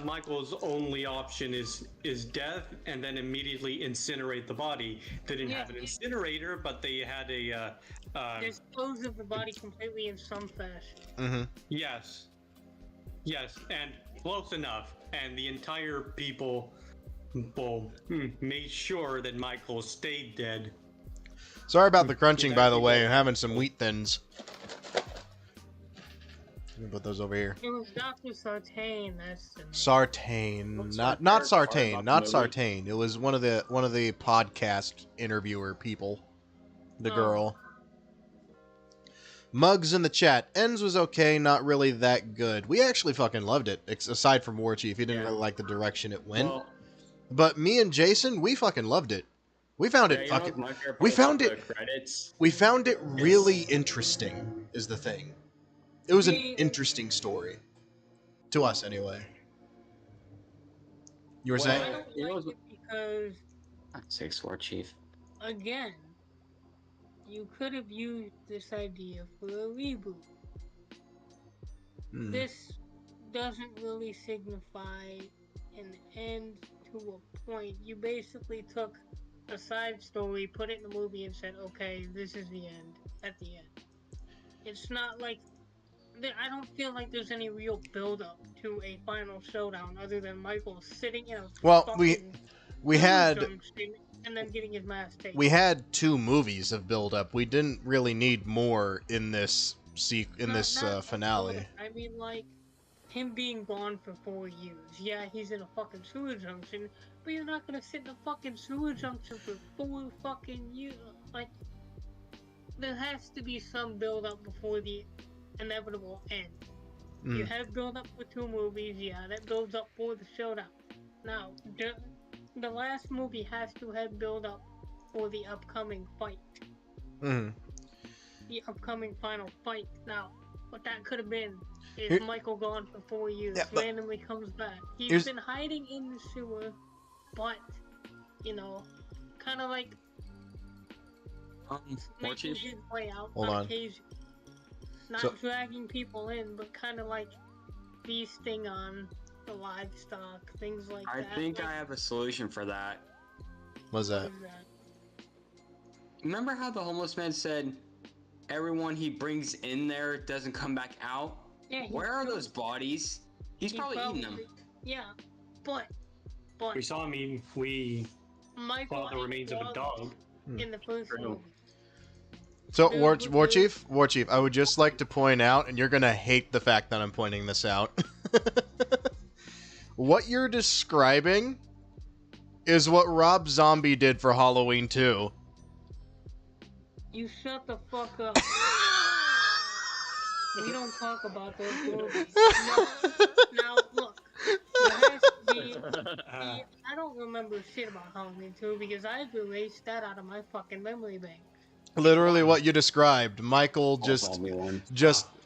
Michael's only option is death, and then immediately incinerate the body. They didn't have an incinerator, but they had a dispose of the body completely in some fashion. Mm-hmm. Yes, and close enough. And the entire people made sure that Michael stayed dead. Sorry about the crunching, by the way. I'm having some wheat thins. Let me put those over here. It was Dr. Sartain. That's Sartain, not Sartain, not Sartain. It was one of the podcast interviewer people, the girl. Mugs in the chat. Ends was okay, not really that good. We actually fucking loved it. Aside from War Chief, he didn't really like the direction it went. Well, but me and Jason, we fucking loved it. We found it fucking. We found it really interesting. Is the thing. It was an interesting story. To us, anyway. You were saying? I don't like it because... Six War Chief. Again, you could have used this idea for a reboot. This doesn't really signify an end to a point. You basically took a side story, put it in the movie, and said, okay, this is the end, at the end. It's not like... I don't feel like there's any real build-up to a final showdown other than Michael sitting in a we had and then getting his mask taken. We had 2 movies of build-up. We didn't really need more in this finale. I mean, like, him being gone for 4 years. Yeah, he's in a fucking sewer junction, but you're not gonna sit in a fucking sewer junction for 4 fucking years. Like, there has to be some build-up before the inevitable end. You have build up for 2 movies, yeah, that builds up for the showdown. Now, the last movie has to have build up for the upcoming fight. The upcoming final fight. Now, what that could have been is Michael gone for 4 years, randomly comes back. He's been hiding in the sewer, but, you know, kind of like making his way out on occasion. Not dragging people in, but kind of like feasting on the livestock, things like that. I think I have a solution for that. What's that? Remember how the homeless man said everyone he brings in there doesn't come back out? Yeah. Where are those bodies? He's probably eating them. Yeah, but we saw him. We saw the remains of a dog in the first movie. So, War Chief, I would just like to point out, and you're gonna hate the fact that I'm pointing this out. What you're describing is what Rob Zombie did for Halloween 2. You shut the fuck up. We don't talk about those movies. Now, look. I don't remember shit about Halloween 2 because I've erased that out of my fucking memory bank. Literally what you described. Michael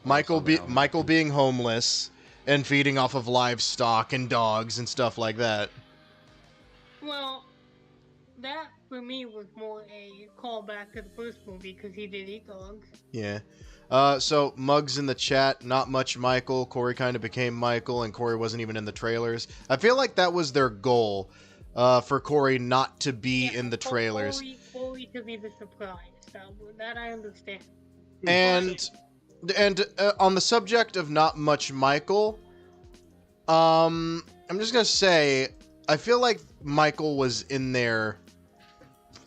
Michael being homeless and feeding off of livestock and dogs and stuff like that. Well, that for me was more a callback to the first movie because he did eat dogs. Yeah. So Mugs in the chat, not much Michael. Corey kind of became Michael, and Corey wasn't even in the trailers. I feel like that was their goal, for Corey not to be in the trailers. Corey to be the surprise. That I understand. And on the subject of not much Michael, I'm just gonna say I feel like Michael was in there,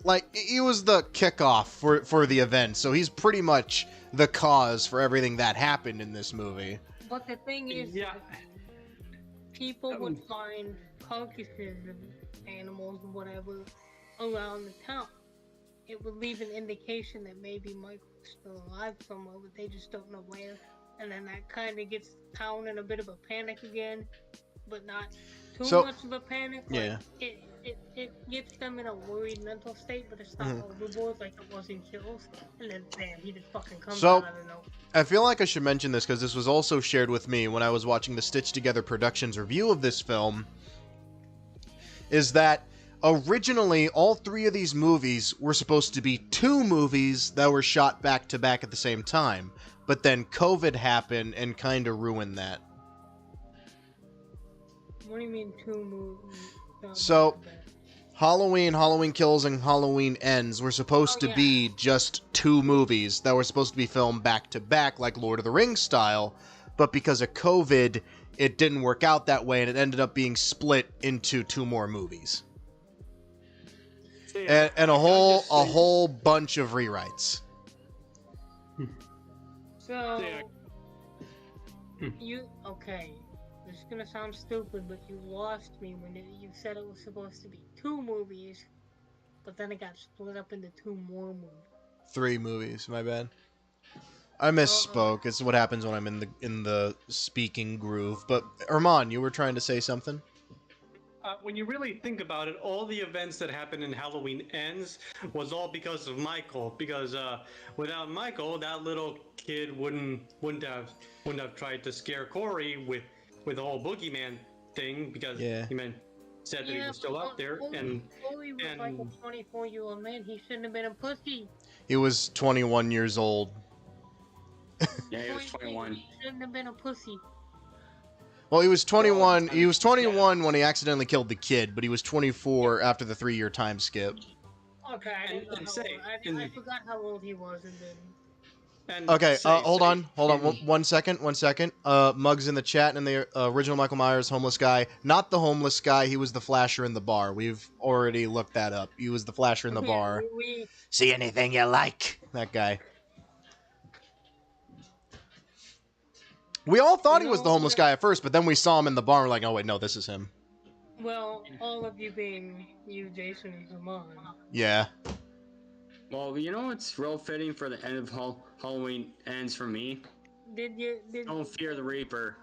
like, he was the kickoff for the event, so he's pretty much the cause for everything that happened in this movie. But the thing is, Yeah. people would find carcasses of animals and whatever around the town. It would leave an indication that maybe Michael's still alive somewhere, but they just don't know where. And then that kind of gets the town in a bit of a panic again, but not too much of a panic. Like, yeah. It gets them in a worried mental state, but it's not overboard like it was in Kills. And then, bam, he just fucking comes out of nowhere. I feel like I should mention this because this was also shared with me when I was watching the Stitch Together Productions review of this film, is that originally all three of these movies were supposed to be 2 movies that were shot back to back at the same time, but then COVID happened and kind of ruined that. What do you mean 2 movies? So, Halloween Kills, and Halloween Ends were supposed to be just 2 movies that were supposed to be filmed back to back like Lord of the Rings style, but because of COVID, it didn't work out that way and it ended up being split into 2 more movies. And a whole bunch of rewrites. So, okay, this is gonna sound stupid, but you lost me when you said it was supposed to be 2 movies, but then it got split up into 2 more movies. 3 movies, my bad. I misspoke. It's what happens when I'm in the speaking groove. But Herman, you were trying to say something? When you really think about it, all the events that happened in Halloween Ends was all because of Michael. Because without Michael, that little kid wouldn't have tried to scare Corey with the whole boogeyman thing, because he said that he was still out there. Corey was like a 24-year-old man. He shouldn't have been a pussy. He was 21 years old. Yeah, he was 21. He shouldn't have been a pussy. Well, he was 21. He was 21 when he accidentally killed the kid, but he was 24 after the 3-year time skip. Okay, I forgot how old he was, and then. Okay, hold on. 1 second. Muggs in the chat, and the original Michael Myers homeless guy. Not the homeless guy. He was the flasher in the bar. We've already looked that up. He was the flasher in the bar. See anything you like. That guy. We all thought he was the homeless guy at first, but then we saw him in the bar and we're like, oh wait, no, this is him. Well, all of you being you, Jason, and Herman. Yeah. Well, you know what's real fitting for the end of Halloween Ends for me? Don't Fear the Reaper.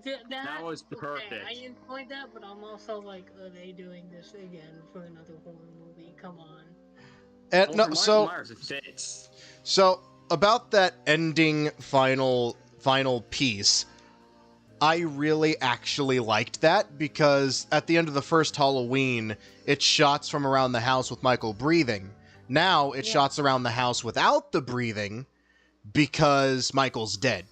That was perfect. Okay, I enjoyed that, but I'm also like, are they doing this again for another horror movie? Come on. And Well, no, so Myers, it fits. So about that ending final piece, I really actually liked that, because at the end of the first Halloween, it's shots from around the house with Michael breathing. Now it's shots around the house without the breathing because Michael's dead.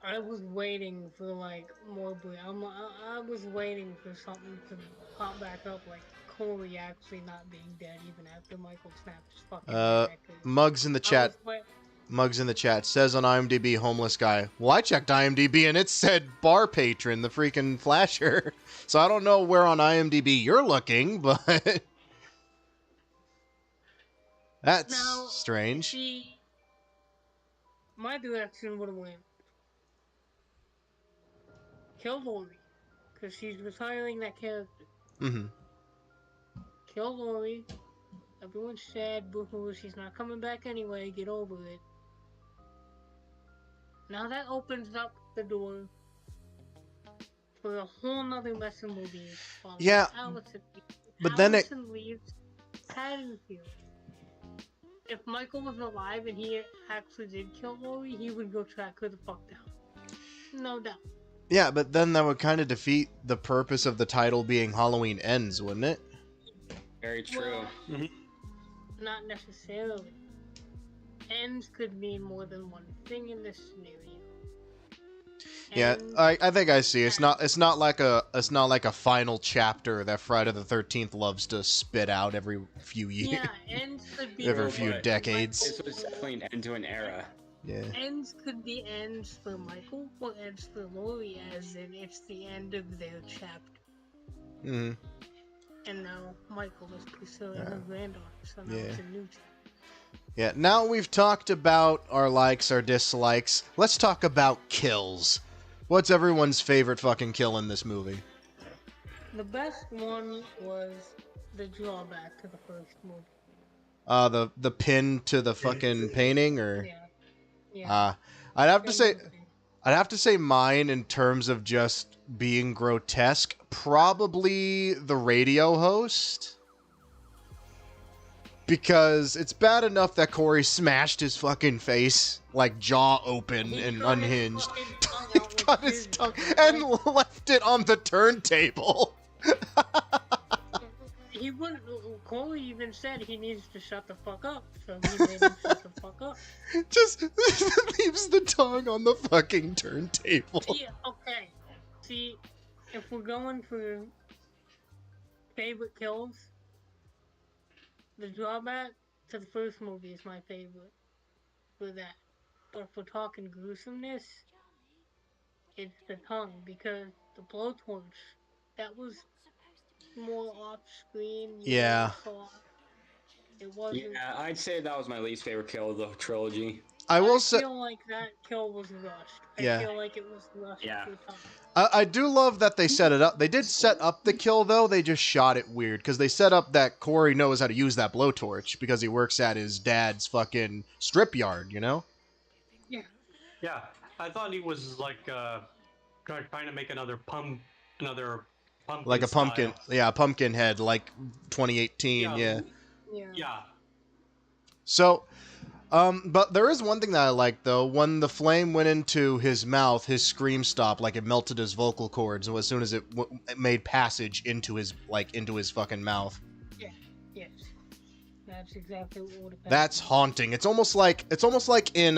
I was waiting for like more breathing. I was waiting for something to pop back up, like Corey actually not being dead even after Michael snapped his fucking neck. Muggs in the chat. Muggs in the chat says on IMDb, homeless guy. Well, I checked IMDb and it said bar patron, the freaking flasher. So I don't know where on IMDb you're looking, but that's strange. See, my direction would have went kill Lori, because she's retiring that character. Mm-hmm. Kill Lori. Everyone's sad, boo-hoo, she's not coming back anyway, get over it. Now that opens up the door for a whole nother mess of movies. Yeah, but then Allison leaves Haddonfield. If Michael was alive and he actually did kill Lori, he would go track her the fuck down. No doubt. Yeah, but then that would kind of defeat the purpose of the title being Halloween Ends, wouldn't it? Very true. Well, not necessarily. Ends could mean more than one thing in this scenario. Yeah, I think I see. It's not like a final chapter that Friday the 13th loves to spit out every few years. Yeah, ends could be every few decades. This was definitely an end to an era. Yeah. ends could be ends for Michael or ends for Lori, as in it's the end of their chapter. Mm. And now Michael is pursuing her granddaughter, so now Yeah. it's a new chapter. Yeah, now we've talked about our likes, our dislikes. Let's talk about kills. What's everyone's favorite fucking kill in this movie? The best one was the drawback to the first movie. The pin to the fucking painting, or Yeah. Yeah. I'd have to say, Definitely. I'd have to say mine in terms of just being grotesque. Probably the radio host. Because it's bad enough that Corey smashed his fucking face, like jaw open He and cut his unhinged. fucking tongue He out with cut his scissors, tongue like- and left it on the turntable. He wouldn't. Corey even said he needs to shut the fuck up, so he made him shut the fuck up. Just leaves the tongue on the fucking turntable. See, okay. See, if we're going for favorite kills, the drawback to the first movie is my favorite for that. But if we're talking gruesomeness, it's the tongue, because the blowtorch, that was more off screen. Yeah. It wasn't. Yeah, I'd say that was my least favorite kill of the trilogy. I will say, feel like that kill was rushed. Yeah. I feel like it was rushed Yeah. through time. I do love that they set it up. They did set up the kill, though. They just shot it weird, because they set up that Corey knows how to use that blowtorch because he works at his dad's fucking strip yard, you know? Yeah, I thought he was like trying to make another pumpkin. Like a pumpkin, style. yeah, a pumpkin head, like 2018, yeah. Yeah. So, but there is one thing that I like, though. When the flame went into his mouth, his scream stopped, like it melted his vocal cords, and as soon as it made passage into his fucking mouth. Yes. That's exactly what would have happened. That's haunting. It's almost like in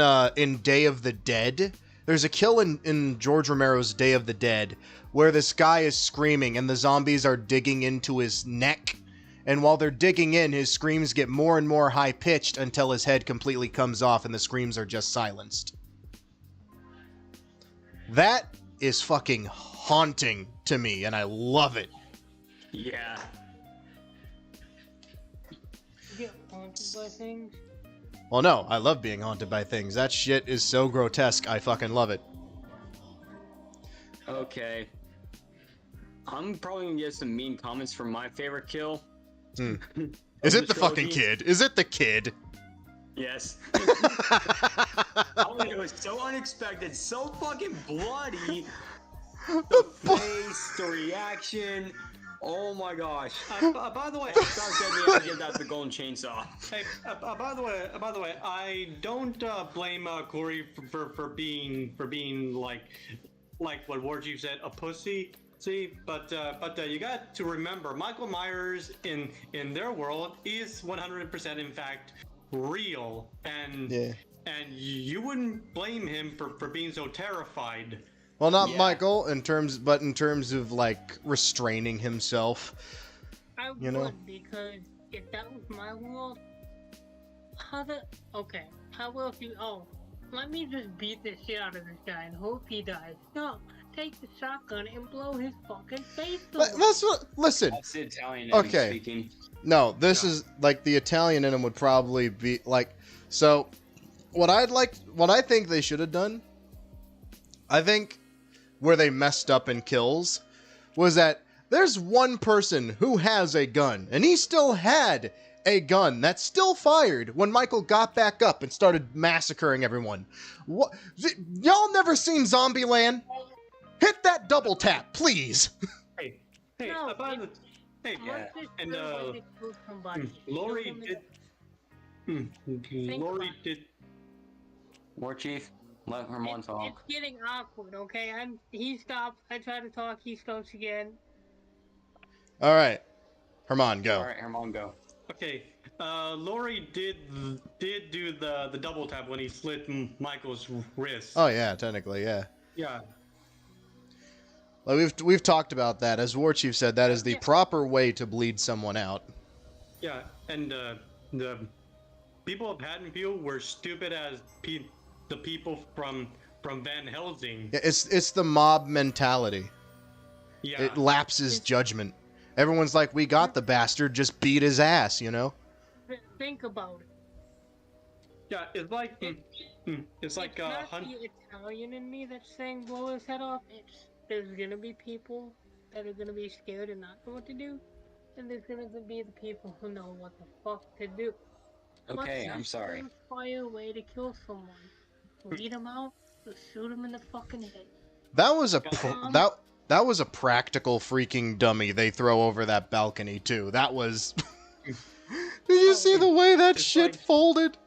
Day of the Dead. There's a kill in George Romero's Day of the Dead where this guy is screaming and the zombies are digging into his neck. And while they're digging in, his screams get more and more high-pitched until his head completely comes off and the screams are just silenced. That is fucking haunting to me, and I love it. Yeah. You get haunted by things. Well, no, I love being haunted by things. That shit is so grotesque, I fucking love it. Okay. I'm probably gonna get some mean comments from my favorite kill. Is it the fucking kid? Is it the kid? Yes. Oh, it was so unexpected, so fucking bloody. The face, the reaction. Oh my gosh. By the way, I give that the golden chainsaw. hey, by the way, I don't blame Corey for being like what Warchief said, a pussy. See, but you got to remember, Michael Myers in their world is 100% in fact real, and you wouldn't blame him for being so terrified. Well, not Michael but in terms of like restraining himself. I You would, know? because if that was my world, how about if you, let me just beat the shit out of this guy and hope he dies. No, take the shotgun and blow his fucking face away. That's what. Listen. That's the Italian in me Okay. speaking. No, this is like the Italian in him would probably be like. So, what I think they should have done. I think where they messed up in kills was that there's one person who has a gun, and he still had a gun that still fired when Michael got back up and started massacring everyone. What? Y'all never seen Zombieland? Hit that double tap, please. Hey, No, by the hey, Yeah. and Lori did. Lori did. War Chief, let Herman talk. It's getting awkward, okay? He stops, I try to talk, he stops again. All right, Herman, go. Alright, Herman, go. Okay, Lori did do the double tap when he slit Michael's wrist. Oh yeah, technically, yeah. Yeah. Like we've talked about that. As War Chief said, that is the proper way to bleed someone out. Yeah, and the people of Haddonfield were stupid as the people from Van Helsing. Yeah, it's the mob mentality. Yeah. It lapses judgment. Everyone's like, we got the bastard, just beat his ass, you know? Think about it. Yeah, it's like It's not the Italian in me that's saying blow his head off. It's there's gonna be people that are gonna be scared and not know what to do, and there's gonna be the people who know what the fuck to do. Okay, I'm sorry. Fire a way to kill someone. Lead him out. Or shoot him in the fucking head. That was that was a practical freaking dummy they throw over that balcony too. That was. Did you see the way that shit folded?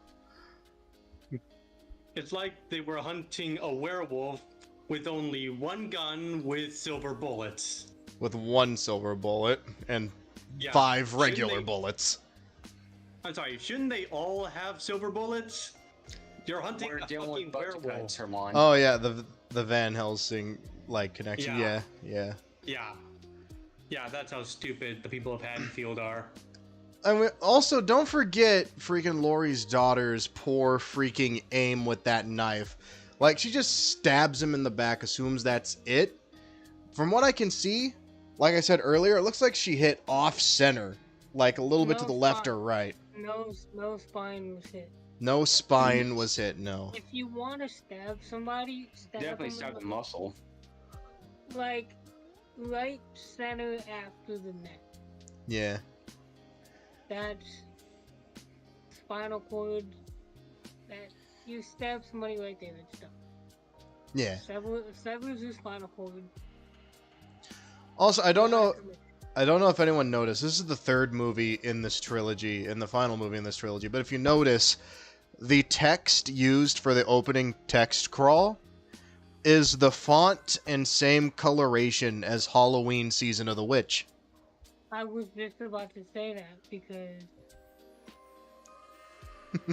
It's like they were hunting a werewolf with only one gun with silver bullets. With one silver bullet and 5 regular bullets. I'm sorry, shouldn't they all have silver bullets? You're hunting a fucking werewolf. Oh yeah, the Van Helsing connection. Yeah. Yeah, that's how stupid the people of Haddonfield are. And also, don't forget freaking Laurie's daughter's poor freaking aim with that knife. Like, she just stabs him in the back, assumes that's it. From what I can see, like I said earlier, it looks like she hit off-center. Like, a little bit to the left or right. No spine was hit. No spine was hit, no. If you want to stab somebody, definitely stab the muscle. Like, right center after the neck. Yeah. That's spinal cord. That you stab somebody right there, it's done. Yeah. Severs your spinal cord. Also, I don't know if anyone noticed. This is the third movie in this trilogy, and the final movie in this trilogy. But if you notice, the text used for the opening text crawl is the font and same coloration as Halloween Season of the Witch. I was just about to say that because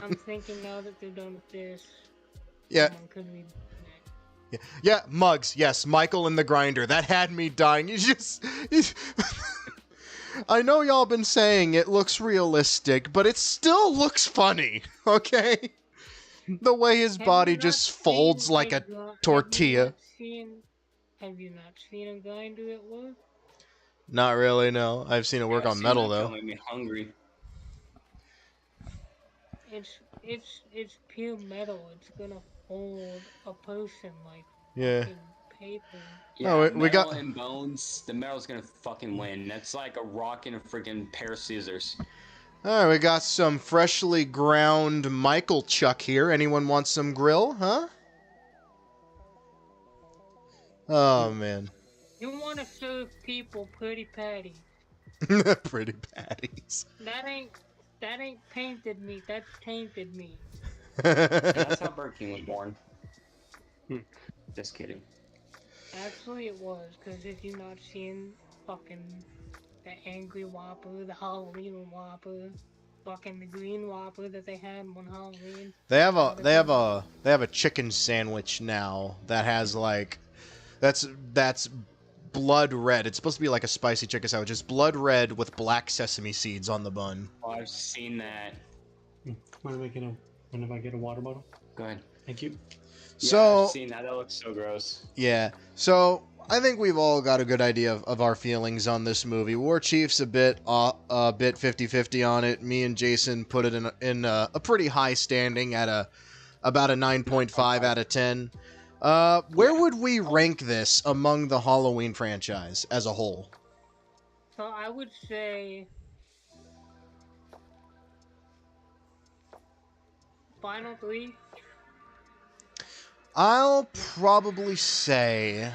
I'm thinking now that they're done with this. Yeah. Could read that. Yeah, Muggs. Yes, Michael and the Grinder. That had me dying. I know y'all been saying it looks realistic, but it still looks funny. Okay, the way his body just folds like a tortilla. Have you not seen a Grinder at work? Not really, no. I've seen it work on metal though. Made me hungry. It's pure metal. It's gonna hold a person like fucking paper. Yeah, no, we metal got and bones. The metal's gonna fucking win. That's like a rock and a freaking pair of scissors. All right, we got some freshly ground Michael Chuck here. Anyone want some grill, huh? Oh man. You want to serve people pretty patties. Pretty patties. That ain't painted meat. That's tainted meat. That's how Burger King was born. Just kidding. Actually, it was, because if you're not seeing fucking the Angry Whopper, the Halloween Whopper, fucking the Green Whopper that they had on Halloween. They have a chicken sandwich now that has like that's blood red. It's supposed to be like a spicy chicken sandwich. It's blood red with black sesame seeds on the bun. Oh, I've seen that. When if I get a water bottle? Go ahead. Thank you. So I've seen that. That looks so gross. Yeah. So I think we've all got a good idea of our feelings on this movie. War Chief's a bit 50-50 on it. Me and Jason put it in a pretty high standing at about a 9.5 out of 10. Where would we rank this among the Halloween franchise as a whole? So I would say final 3. I'll probably say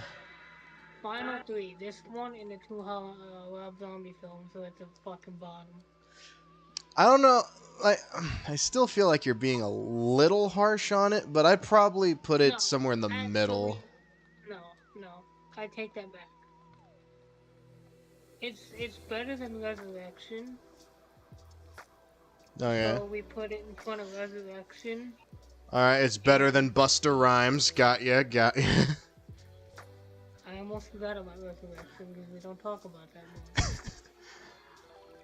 Final 3. This one and the 2 Rob Zombie films are at the fucking bottom. I don't know. I still feel like you're being a little harsh on it, but I'd probably put it somewhere in the middle. No. I take that back. It's better than Resurrection. Okay. So we put it in front of Resurrection. Alright, it's better than Busta Rhymes. Got ya. I almost forgot about Resurrection because we don't talk about that movie.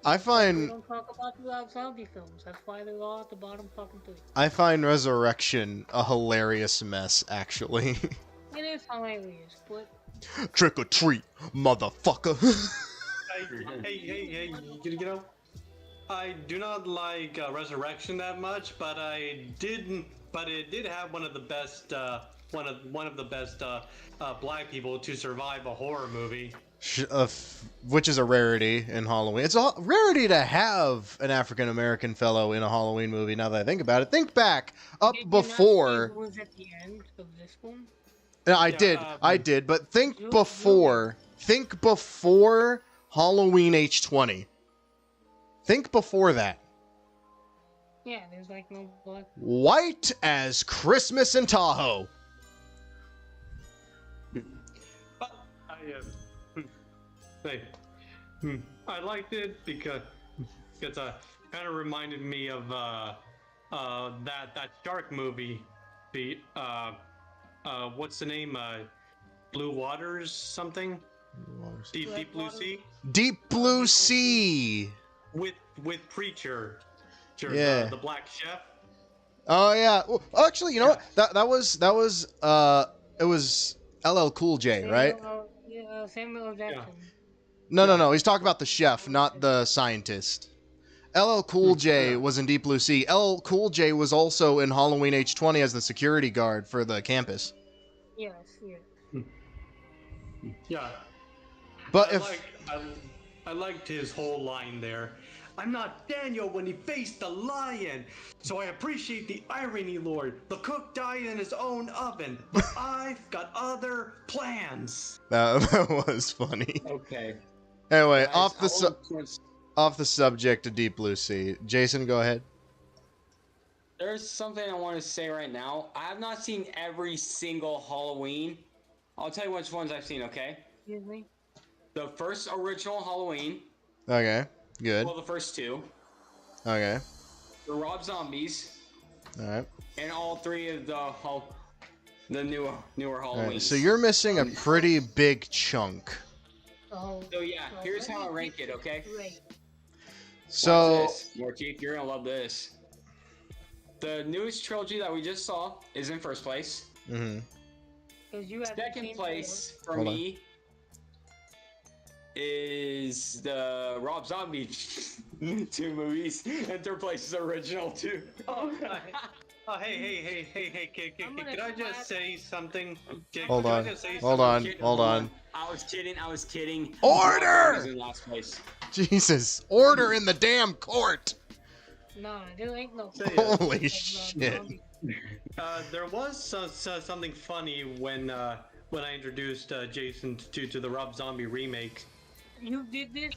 I We find don't talk about the Rob Zombie films. That's why they're all at the bottom fucking three. I find Resurrection a hilarious mess, actually. It is hilarious, but Trick or treat, motherfucker. Hey, you know, I do not like Resurrection that much, but it did have one of the best, one of the best black people to survive a horror movie. Which is a rarity in Halloween. It's a rarity to have an African American fellow in a Halloween movie. Now that I think about it, think back up did you not before. see who was at the end of this one? No, Yeah, I did, but think you- before Halloween H20. Think before that. Yeah, there's like no black. White as Christmas in Tahoe. I liked it because it kind of reminded me of that shark movie, the what's the name? Blue Waters something? Deep Blue Sea Deep Blue Sea. with Preacher, Yeah. the black chef. Oh yeah. Well, actually, you know what? That was it was LL Cool J, right? Samuel Jackson. No. He's talking about the chef, not the scientist. LL Cool J was in Deep Blue Sea. LL Cool J was also in Halloween H20 as the security guard for the campus. Yes, yeah. Yeah. But I liked his whole line there. I'm not Daniel when he faced the lion, so I appreciate the irony, Lord. The cook died in his own oven, but I've got other plans. that was funny. Okay. Anyway, Guys, off the subject of Deep Blue Sea. Jason, go ahead. There's something I want to say right now. I have not seen every single Halloween. I'll tell you which ones I've seen, okay? Excuse me. The first original Halloween. Okay, good. Well, the first two. Okay, The Rob Zombies. all right. And all three of the newer All Halloweens. right. So you're missing a pretty big chunk. So yeah, here's how I rank it, okay? Great. So Mortief, you're gonna love this. The newest trilogy that we just saw is in first place. mhm. 'Cause you have Second place for Hold on. me is the Rob Zombie 2 movies, and third place is original 2. Oh, hey, kid, I'm gonna could I just slap- say something? Kid, Hold could I on. just say Hold something? on. Hold on. I was kidding. Order! Rob Zombie's in last place. Jesus, order in the damn court. Nah, there ain't no. Say it. Holy Rob shit. Zombie. There was something funny when I introduced Jason to the Rob Zombie remake. You did this?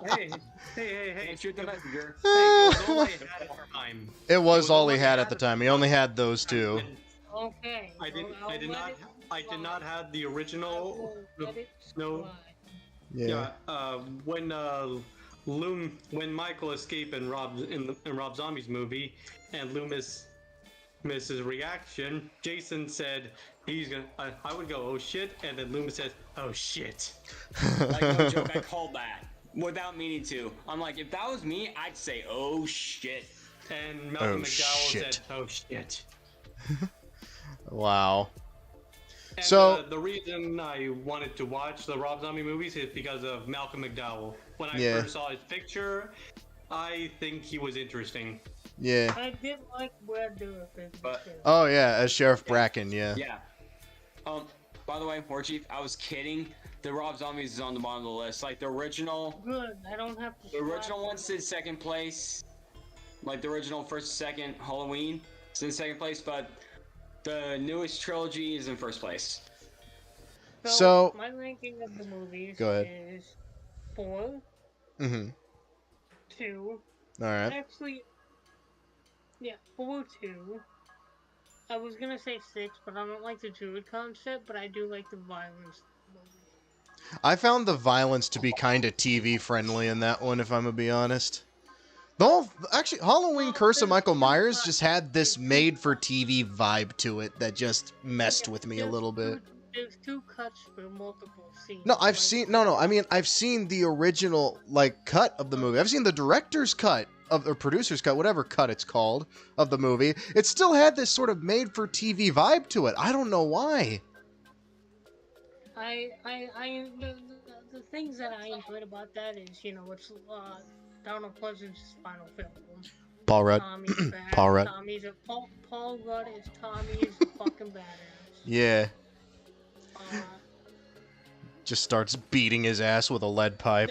Hey. Can't shoot the messenger. It was all he had at the time. He only had those two. Okay. I did I'll let not. it I did not slide. have the I original. will let it no. slide. Yeah. When Michael escaped in Rob Zombie's movie, and Loomis missed his reaction, Jason said he's gonna. I would go, oh shit, and then Loomis says, oh shit. Like, no joke, I called that without meaning to. I'm like, if that was me, I'd say, oh shit. And Malcolm Oh, McDowell shit. said, oh shit. Wow. And, So- the reason I wanted to watch the Rob Zombie movies is because of Malcolm McDowell. When I Yeah. first saw his picture, I think he was interesting. Yeah. I did like Brad Dourif as the But- sheriff. Oh yeah, as Sheriff Bracken. Yeah. Yeah. By the way, War Chief, I was kidding. The Rob Zombies is on the bottom of the list. Like the original Good. I don't have to. The original slap one said second place. Like the original first, second Halloween is in second place, but the newest trilogy is in first place. So- my ranking of the movies Go ahead. is 4, Mhm. 2. All right. Actually, yeah, 4, 2. I was gonna say 6, but I don't like the druid concept, but I do like the violence. I found the violence to be kind of TV friendly in that one, if I'm gonna be honest. The whole, actually, Halloween Curse of Michael Myers just had this made for TV vibe to it that just messed with me a little bit. there's two cuts for multiple scenes. No, I've like- seen no. I mean, I've seen the original like cut of the movie. I've seen the director's cut of or producer's cut, whatever cut it's called of the movie. It still had this sort of made-for-TV vibe to it. I don't know why. The things that I enjoyed about that is, you know, it's Donald Pleasance's final film. Paul Rudd. Tommy's bad. Paul Rudd. Tommy's a Paul Rudd is Tommy's fucking badass. Yeah, Uh, just starts beating his ass with a lead pipe.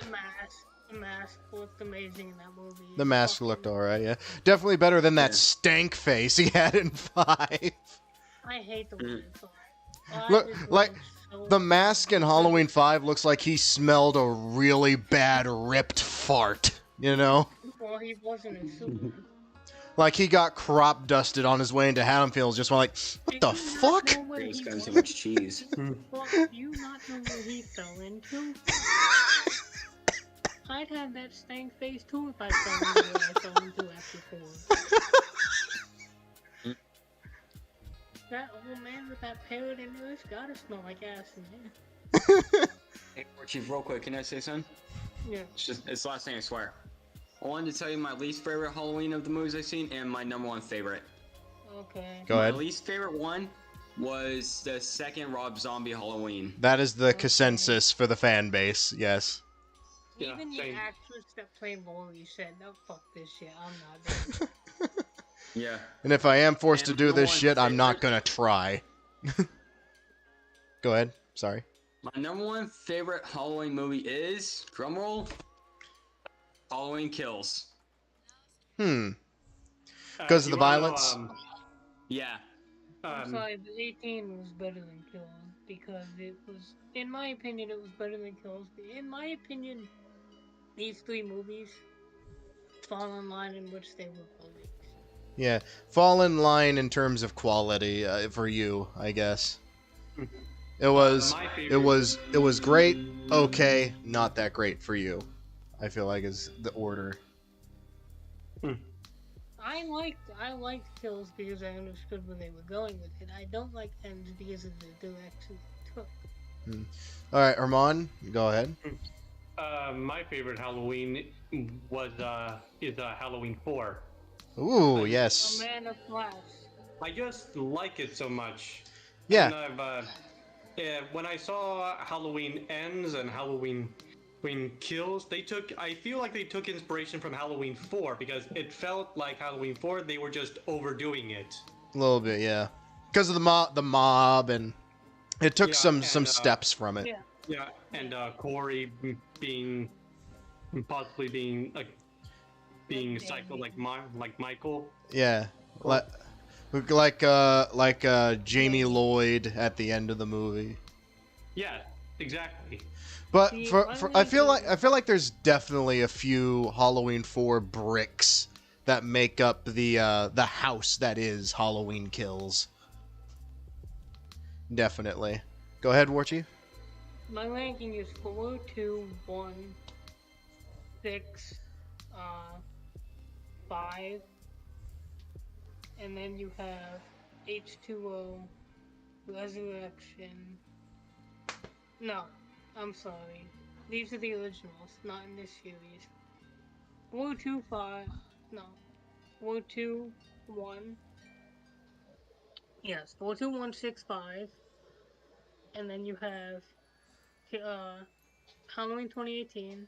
the mask looked amazing in that movie. The mask looked alright. Yeah, definitely better than that stank face he had in 5. I hate the one. Look, like, The mask in Halloween 5 looks like he smelled a really bad ripped fart, you know? Well, he wasn't a super. Like he got crop dusted on his way into Haddonfield, just went like, what the fuck? He's got too much cheese. Well, do you not know where he fell into? I'd have that stank face too if I fell into where I fell into after 4. That old man with that parrot in there, it's gotta smell like ass in there. Hey, Chief, real quick, can I say something? Yeah. It's the last thing, I swear. I wanted to tell you my least favorite Halloween of the movies I've seen and my number one favorite. Okay. Go ahead. My least favorite one was the second Rob Zombie Halloween. That is the consensus for the fan base, yes. Yeah, Even the same. actress that played Laurie said, "No, fuck this shit. I'm not doing it." Yeah. And if I am forced to And do number this one shit, I'm not favorite- gonna try. Go ahead, sorry. My number one favorite Halloween movie is, drumroll, Halloween Kills. Because of the you wanna know, violence? Yeah. I'm sorry, but 18 was better than Kills because it was, in my opinion, it was better than Kills. In my opinion, these 3 movies fall in line in which they were released. Yeah, fall in line in terms of quality for you, I guess. It was, my favorite- it was great, okay, not that great for you. I feel like is the order. I liked Kills because I understood where they were going with it. I don't like Ends because of the direction they took. All right, Armand, go ahead. My favorite Halloween was is Halloween 4. Ooh, A yes, Man of Glass. I just like it so much. yeah. And I've, when I saw Halloween Ends and Halloween Kills, I feel like they took inspiration from Halloween 4 because it felt like Halloween 4 they were just overdoing it. A little bit, yeah. Because of the mob, and it took Yeah, some and, steps from it. Yeah. Yeah, and Corey possibly being psycho like Michael. Yeah, like Jamie Lloyd at the end of the movie. Yeah, exactly. But See, for I I feel like there's definitely a few Halloween 4 bricks that make up the house that is Halloween Kills. Definitely. Go ahead, War Chief. My ranking is 4, 2, 1, 6, 5, and then you have H2O, Resurrection. No, I'm sorry. These are the originals, not in this series. 4, 2, 5. No. 4, 2, 1. Yes, 4, 2, 1, 6, 5. And then you have Halloween 2018.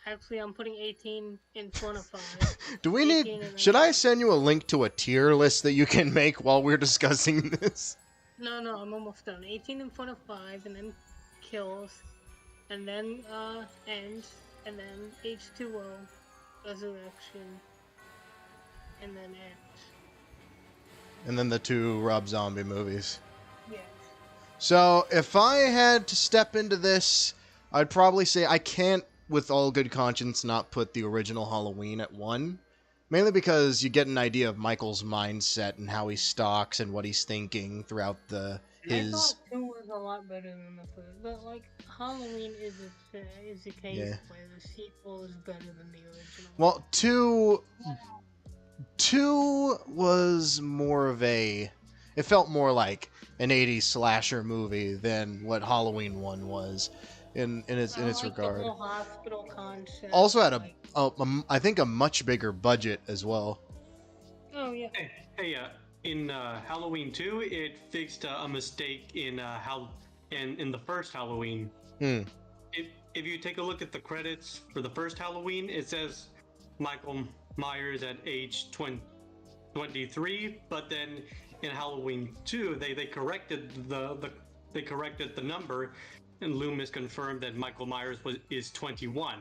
Actually, I'm putting 18 in front of 5. Do we 18 need? and then Should I 5. send you a link to a tier list that you can make while we're discussing this? No, I'm almost done. 18 in front of 5, and then Kills, and then Ends, and then H2O, Resurrection, and then Ends. And then the 2 Rob Zombie movies. Yes. So, if I had to step into this, I'd probably say I can't, with all good conscience, not put the original Halloween at 1. Mainly because you get an idea of Michael's mindset and how he stalks and what he's thinking throughout I his... thought 2 was a lot better than the first, but like Halloween is a case Yeah. where the sequel is better than the original. Well, 2 was more of a... It felt more like an 80s slasher movie than what Halloween 1 was in its I like regard. the whole hospital concept. Also had like, I think a much bigger budget as well. oh yeah. Hey, in Halloween 2, it fixed a mistake in in the first Halloween. If you take a look at the credits for the first Halloween, it says Michael Myers at age 23, but then in Halloween 2, they corrected they corrected the number, and Loomis confirmed that Michael Myers is 21.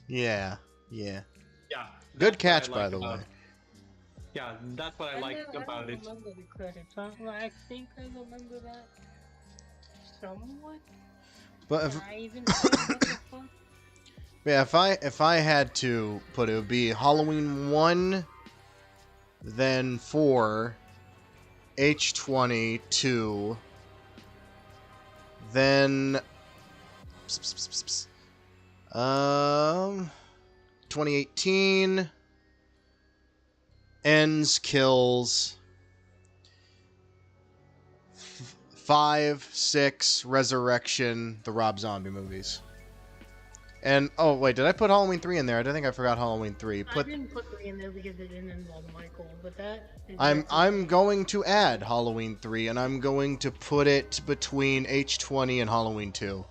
Yeah. Yeah. Good that's what catch, I by like the about- way. Yeah, that's what I like about it. I don't remember the credits. I think I remember that somewhat. But Can I even say what the fuck? yeah, if I had to put it, would be Halloween 1, then 4, H22, then 2018, Ends, Kills, 5, 6, Resurrection, the Rob Zombie movies. And oh wait, did I put Halloween 3 in there? I don't think I forgot Halloween 3. I didn't put 3 in there because it didn't involve Michael, but that. Is I'm definitely- going to add Halloween 3, and I'm going to put it between H20 and Halloween 2.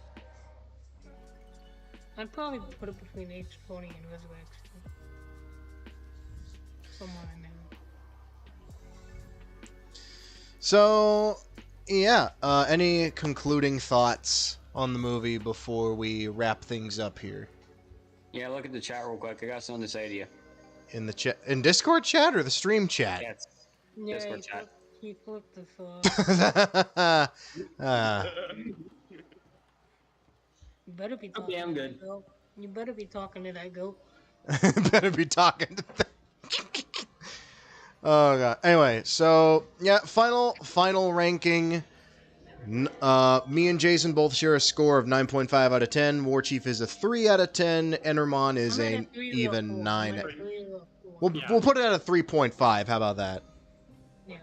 I'd probably put it between H20 and Resurrection. Somewhere in there. So yeah, any concluding thoughts on the movie before we wrap things up here? Yeah, look at the chat real quick. I got something to say to you. In the chat, in Discord chat or the stream chat? Yeah, it's Yeah, Discord chat. he flipped us off. You better be talking Okay, I'm to good. that goat. You better be talking to that goat. Better be talking to them. Oh god. Anyway, so yeah, final ranking. Me and Jason both share a score of 9.5 out of 10. War Chief is a 3 out of 10. Endermon is I'm at an a 3 or even 4. 9. I'm at a 3 or 4. We'll, Yeah. we'll put it at a 3.5. How about that? Yeah.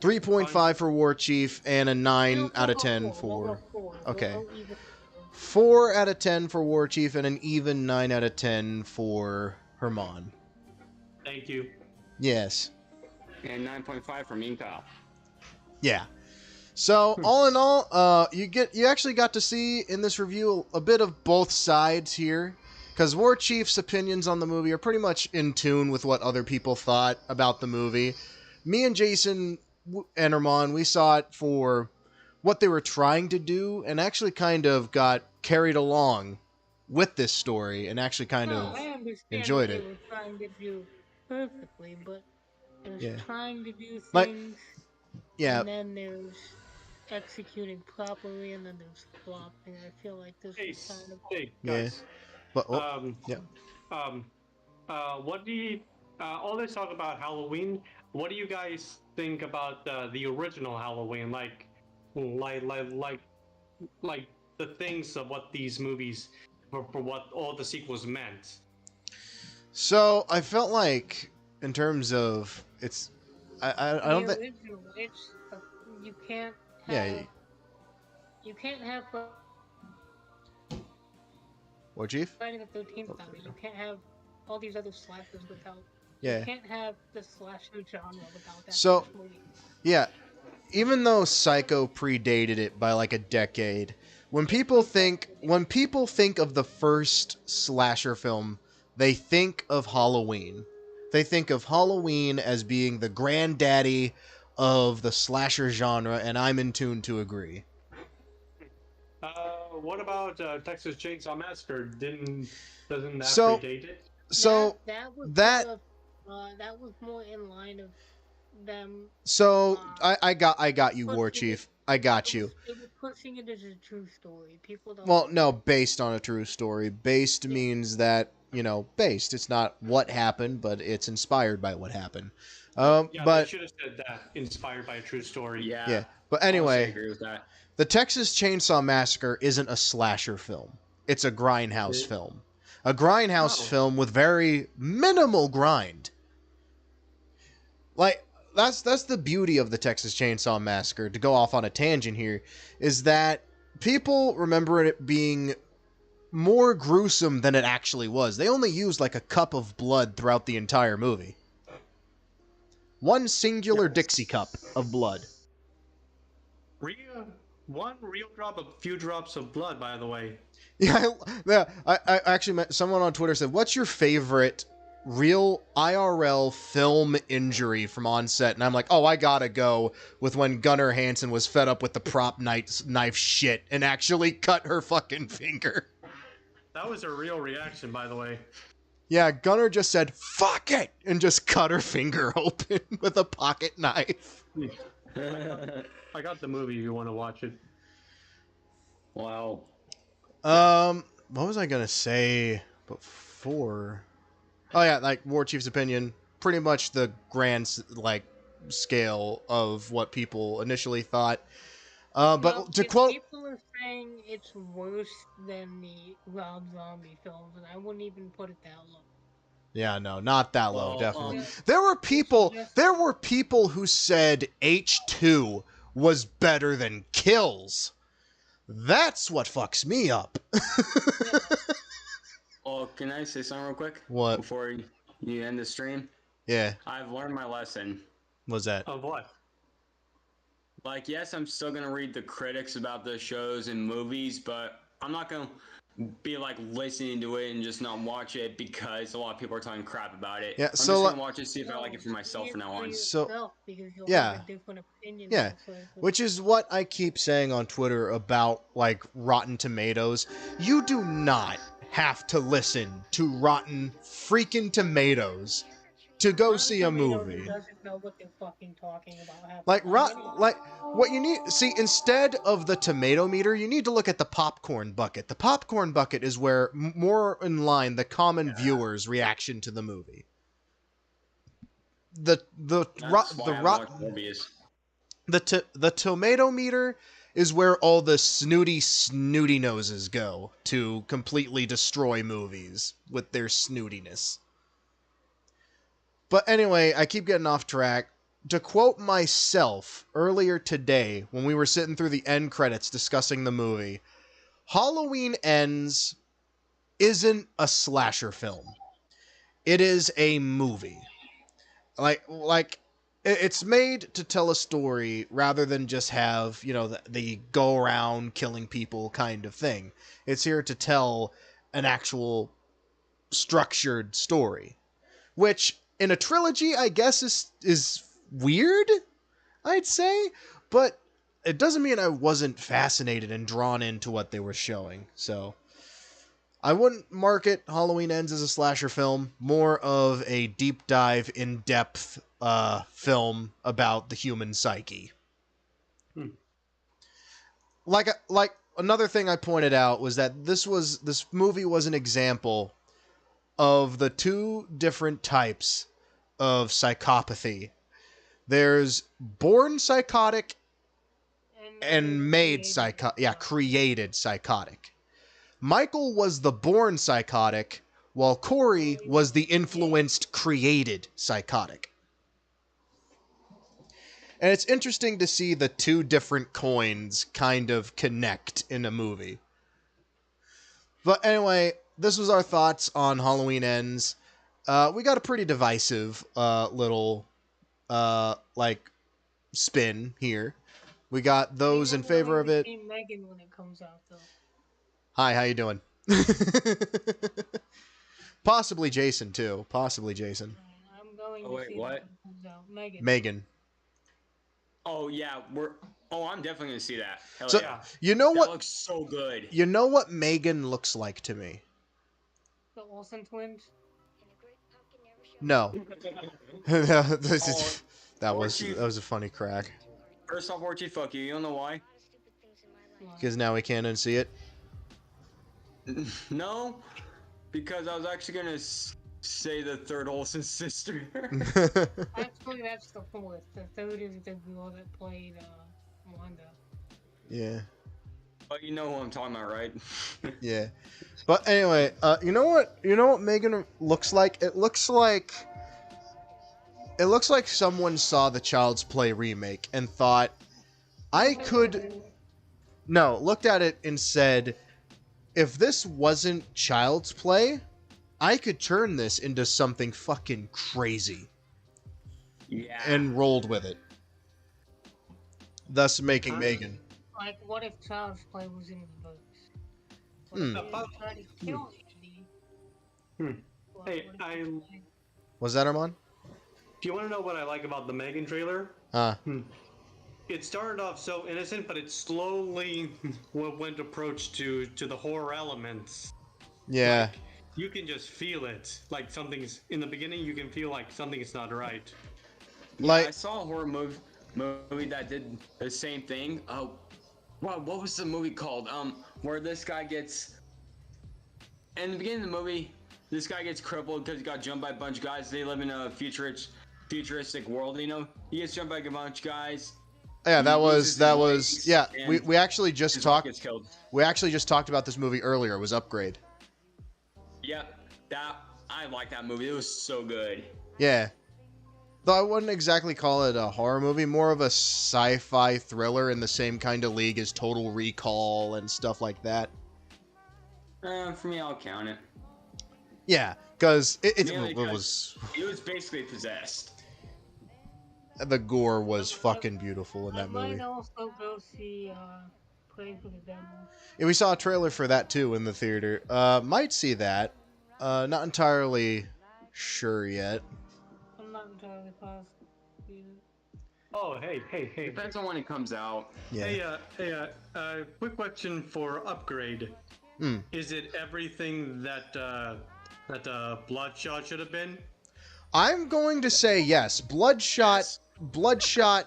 3.5 for War Chief and a 9 We'll out of go 10 4. We'll for. go 4. Okay. We'll go even 4 out of 10 for War Chief and an even 9 out of 10 for Herman. Thank you. Yes. And 9.5 for me and Kyle. Yeah. So all in all, you actually got to see in this review a bit of both sides here, because War Chief's opinions on the movie are pretty much in tune with what other people thought about the movie. Me and Jason and Herman, we saw it for what they were trying to do, and actually kind of got carried along with this story, and actually kind No, of I understand enjoyed what it. they were trying to do perfectly, but there's Yeah. trying to do Like- things, yeah. and then there's executing properly, and then there's flopping. I feel like this Hey, was kind of. hey Yeah. guys. But oh, yeah. What do you? All this talk about Halloween. What do you guys think about the original Halloween? Like the things of what these movies, for what all the sequels meant. So I felt like, in terms of it's, I don't The think. original, it's you can't have. Yeah. You can't have War Chief? Friday the 13th without it. You can't have all these other slashers without. Yeah. You can't have the slasher genre without that. So- first movie. Yeah, even though Psycho predated it by like a decade, when people think of the first slasher film, they think of Halloween. They think of Halloween as being the granddaddy of the slasher genre, and I'm in tune to agree. What about Texas Chainsaw Massacre? Doesn't that So- predate it? So that was that- sort of, that was more in line of them. I got you, War Chief. I got you. They were pushing it as a true story. People don't. Well, no, based on a true story. Based means that, based. It's not what happened, but it's inspired by what happened. Yeah, they But should have said that. Inspired by a true story. yeah. But I anyway, agree with that. the Texas Chainsaw Massacre isn't a slasher film. It's a grindhouse It- film. A grindhouse Oh. film with very minimal grind. Like that's the beauty of the Texas Chainsaw Massacre, to go off on a tangent here, is that people remember it being more gruesome than it actually was. They only used like a cup of blood throughout the entire movie. One singular Dixie cup of blood. One real drop, a few drops of blood, by the way. Yeah, I actually met someone on Twitter said, "What's your favorite real IRL film injury from on set?" And I'm like, "Oh, I gotta go with when Gunnar Hansen was fed up with the prop knife shit and actually cut her fucking finger." That was a real reaction, by the way. Yeah, Gunnar just said, "Fuck it," and just cut her finger open with a pocket knife. I got the movie if you want to watch it. Wow. What was I gonna say before? Oh yeah, like War Chief's opinion, pretty much the grand like scale of what people initially thought. But Well, to if quote, people are saying it's worse than the Rob Zombie films, and I wouldn't even put it that low. yeah, no, not that low, Well, definitely. Yeah. There were people, Just- there were people who said H2 was better than Kills. That's what fucks me up. Well, can I say something real quick? What? Before you end the stream? Yeah, I've learned my lesson. was that? Of what? Like, yes, I'm still gonna read the critics about the shows and movies, but I'm not gonna be like listening to it and just not watch it because a lot of people are talking crap about it. Yeah, I'm so, just like- gonna watch it, see if I like it for myself from now on. So- because you'll yeah. have a different opinion. Yeah, on certain- which is what I keep saying on Twitter about, like, Rotten Tomatoes. You do not have to listen to Rotten freaking Tomatoes to go Rotten see a Tomatoes movie. Doesn't know what they're fucking talking about. half the Like, time anyway. what you need, see, instead of the tomato meter, you need to look at the popcorn bucket. The popcorn bucket is where, more in line, the common viewer's reaction to the movie. The That's why I watch Morbius. the tomato meter is where all the snooty noses go to completely destroy movies with their snootiness. But anyway, I keep getting off track. To quote myself earlier today when we were sitting through the end credits discussing the movie, Halloween Ends isn't a slasher film. It is a movie. Like it's made to tell a story rather than just have, you know, the go around killing people kind of thing. It's here to tell an actual structured story, which in a trilogy I guess is weird, I'd say, but it doesn't mean I wasn't fascinated and drawn into what they were showing. So I wouldn't market Halloween Ends as a slasher film, more of a deep dive, in-depth film about the human psyche. Like another thing I pointed out was that this movie was an example of the two different types of psychopathy. There's born psychotic and created psychotic. Michael was the born psychotic, while Corey was the influenced, created psychotic. And it's interesting to see the two different coins kind of connect in a movie. But anyway, this was our thoughts on Halloween Ends. We got a pretty divisive little spin here. We got those in favor of it. Megan when it comes out, though. Hi, how you doing? Possibly Jason too. Possibly Jason. I'm going Oh, to wait, see what? when it comes out. Megan. Oh yeah, I'm definitely gonna see that. Hell So yeah. you know That what? looks so good. You know what Megan looks like to me? The Olsen twins. No. That was a funny crack. First off, Orchie, fuck you. You don't know why? Because now we can't unsee it. No, because I was actually gonna say the third Olsen sister. Actually, that's the fourth. The third is the girl that played Wanda. Yeah. But you know who I'm talking about, right? Yeah. But anyway, you know what Megan looks like? It looks like It looks like someone saw the Child's Play remake and thought, I could... No, looked at it and said, if this wasn't Child's Play, I could turn this into something fucking crazy. Yeah. And rolled with it. Thus making Megan. Like, what if Child's Play was in the books? What Hmm. if they tried to kill Andy? What Hey, if Was that Armand? Do you want to know what I like about the Megan trailer? It started off so innocent, but it slowly went approach to the horror elements. Yeah. You can just feel it. Like something's in the beginning. You can feel like something is not right. Like, I saw a horror movie that did the same thing. Oh, wow, what was the movie called? Where this guy gets in the beginning of the movie, this guy gets crippled because he got jumped by a bunch of guys. They live in a futuristic world, you know. He gets jumped by a bunch of guys. yeah, that He was loses his legs, yeah. and We actually just his wife talked. gets killed. We actually just talked about this movie earlier. It was Upgrade. Yep, I like that movie. It was so good. Yeah. Though I wouldn't exactly call it a horror movie, more of a sci-fi thriller in the same kind of league as Total Recall and stuff like that. For me, I'll count it. Yeah, because Mainly it was It was basically possessed. the gore was fucking beautiful in I that movie. might also go see Play for the Devil. Yeah, we saw a trailer for that too in the theater. Might see that. Not entirely sure yet. I'm not entirely positive. Oh, hey. Depends on when it comes out. Yeah. Quick question for Upgrade. Hmm. Is it everything that Bloodshot should have been? I'm going to say yes. Bloodshot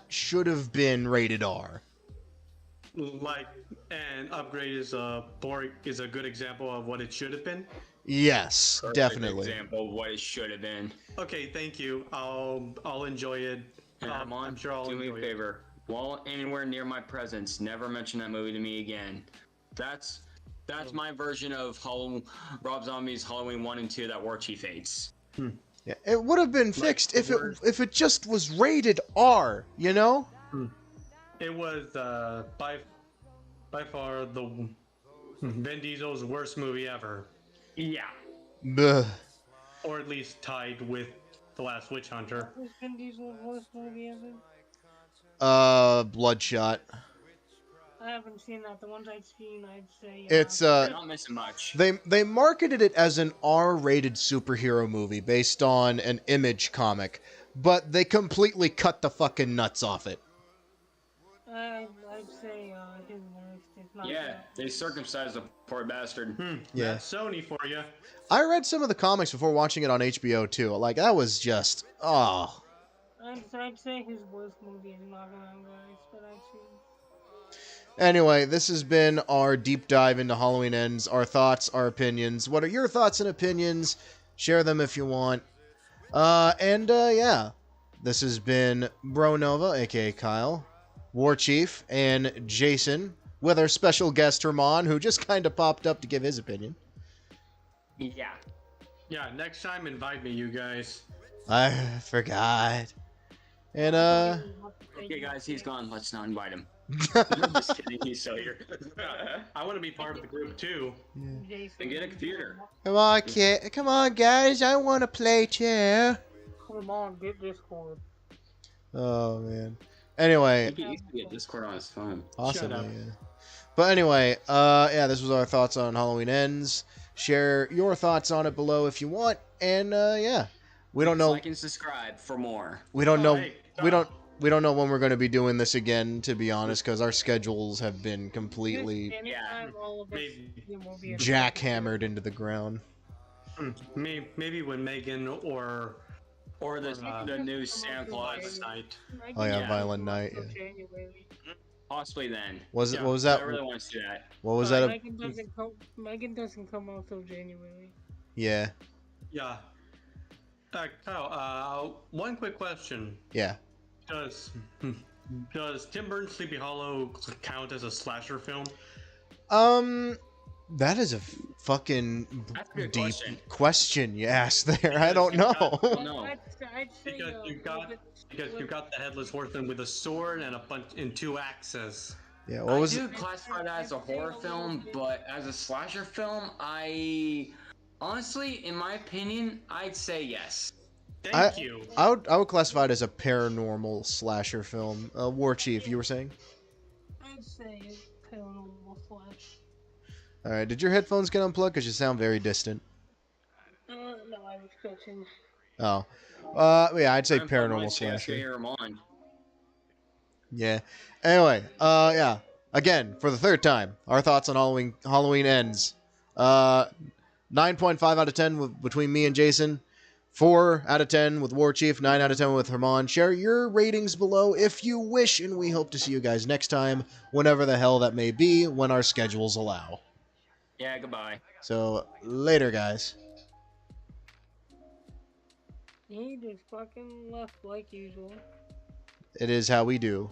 should have been rated R. Like, and Upgrade is a good example of what it should have been. Yes, Perfect definitely. Example of what it should have been. Okay, thank you. I'll enjoy it. And I'm sure I'll do me a enjoy it. favor. While anywhere near my presence, never mention that movie to me again. That's my version of Rob Zombie's Halloween 1 and 2 that War Chief hates. Yeah, it would have been fixed if it just was rated R, you know? It was by far the Vin Diesel's worst movie ever, Yeah. Buh. or at least tied with The Last Witch Hunter. Was Vin Diesel's worst movie ever? Bloodshot. I haven't seen that. The ones I've seen, I'd say. It's You're not missing much. they marketed it as an R-rated superhero movie based on an Image comic, but they completely cut the fucking nuts off it. I'd say his worst. It's not Yeah, that. they circumcised the poor bastard. Yeah. That's Sony for you. I read some of the comics before watching it on HBO too. Like that was just I'd say his worst movie is Knocking on Guys that I've seen. Anyway, this has been our deep dive into Halloween Ends. Our thoughts, our opinions. What are your thoughts and opinions? Share them if you want. Yeah. This has been Bro Nova, aka Kyle, War Chief, and Jason, with our special guest Herman, who just kind of popped up to give his opinion. Yeah. Yeah, next time invite me, you guys. I forgot. And Okay, guys, he's gone. Let's not invite him. I'm just kidding. He's still here. I want to be part of the group too. Jason, Then get a computer. Come on, kid. Come on, guys. I want to play too. Come on, get Discord. Oh man. Anyway, He used to get Discord on his phone. possibly. up. Yeah. But anyway, yeah, this was our thoughts on Halloween Ends. Share your thoughts on it below if you want. And yeah, we don't know. Like and subscribe for more. We don't know. hey, We don't know when we're going to be doing this again, to be honest, because our schedules have been completely Anytime all of us Maybe. will be jackhammered into the ground. Maybe when Megan or The new Santa Claus. Violent Night. Oh yeah, Yeah. Violent Night. Yeah. January. Possibly then. Was Yeah, what was I that? really want to see that. What was that? Megan doesn't come out till January. Yeah, Yeah. Kyle, one quick question. yeah. Does Tim Burton's Sleepy Hollow count as a slasher film? That is a fucking That's a good deep question. you asked there. I Because don't you know. got- Oh no. I'd say Because you got because you got the headless horseman with a sword and a bunch and 2 axes. Yeah, what I was do it? classify that as a horror film, but as a slasher film, I honestly, in my opinion, I'd say yes. Thank you. I would classify it as a paranormal slasher film. War Chief, you were saying? I'd say paranormal slash. All right. Did your headphones get unplugged? Because you sound very distant. No, I was coaching. Oh. Yeah, I'd say I unplugged my paranormal CSK slasher. here, I'm on. Yeah. Anyway, yeah. Again, for the third time, our thoughts on Halloween Ends. 9.5 out of 10 between me and Jason. 4 out of 10 with War Chief. 9 out of 10 with Herman. Share your ratings below if you wish, and we hope to see you guys next time, whenever the hell that may be, when our schedules allow. Yeah, goodbye. So, later, guys. He just fucking left like usual. It is how we do.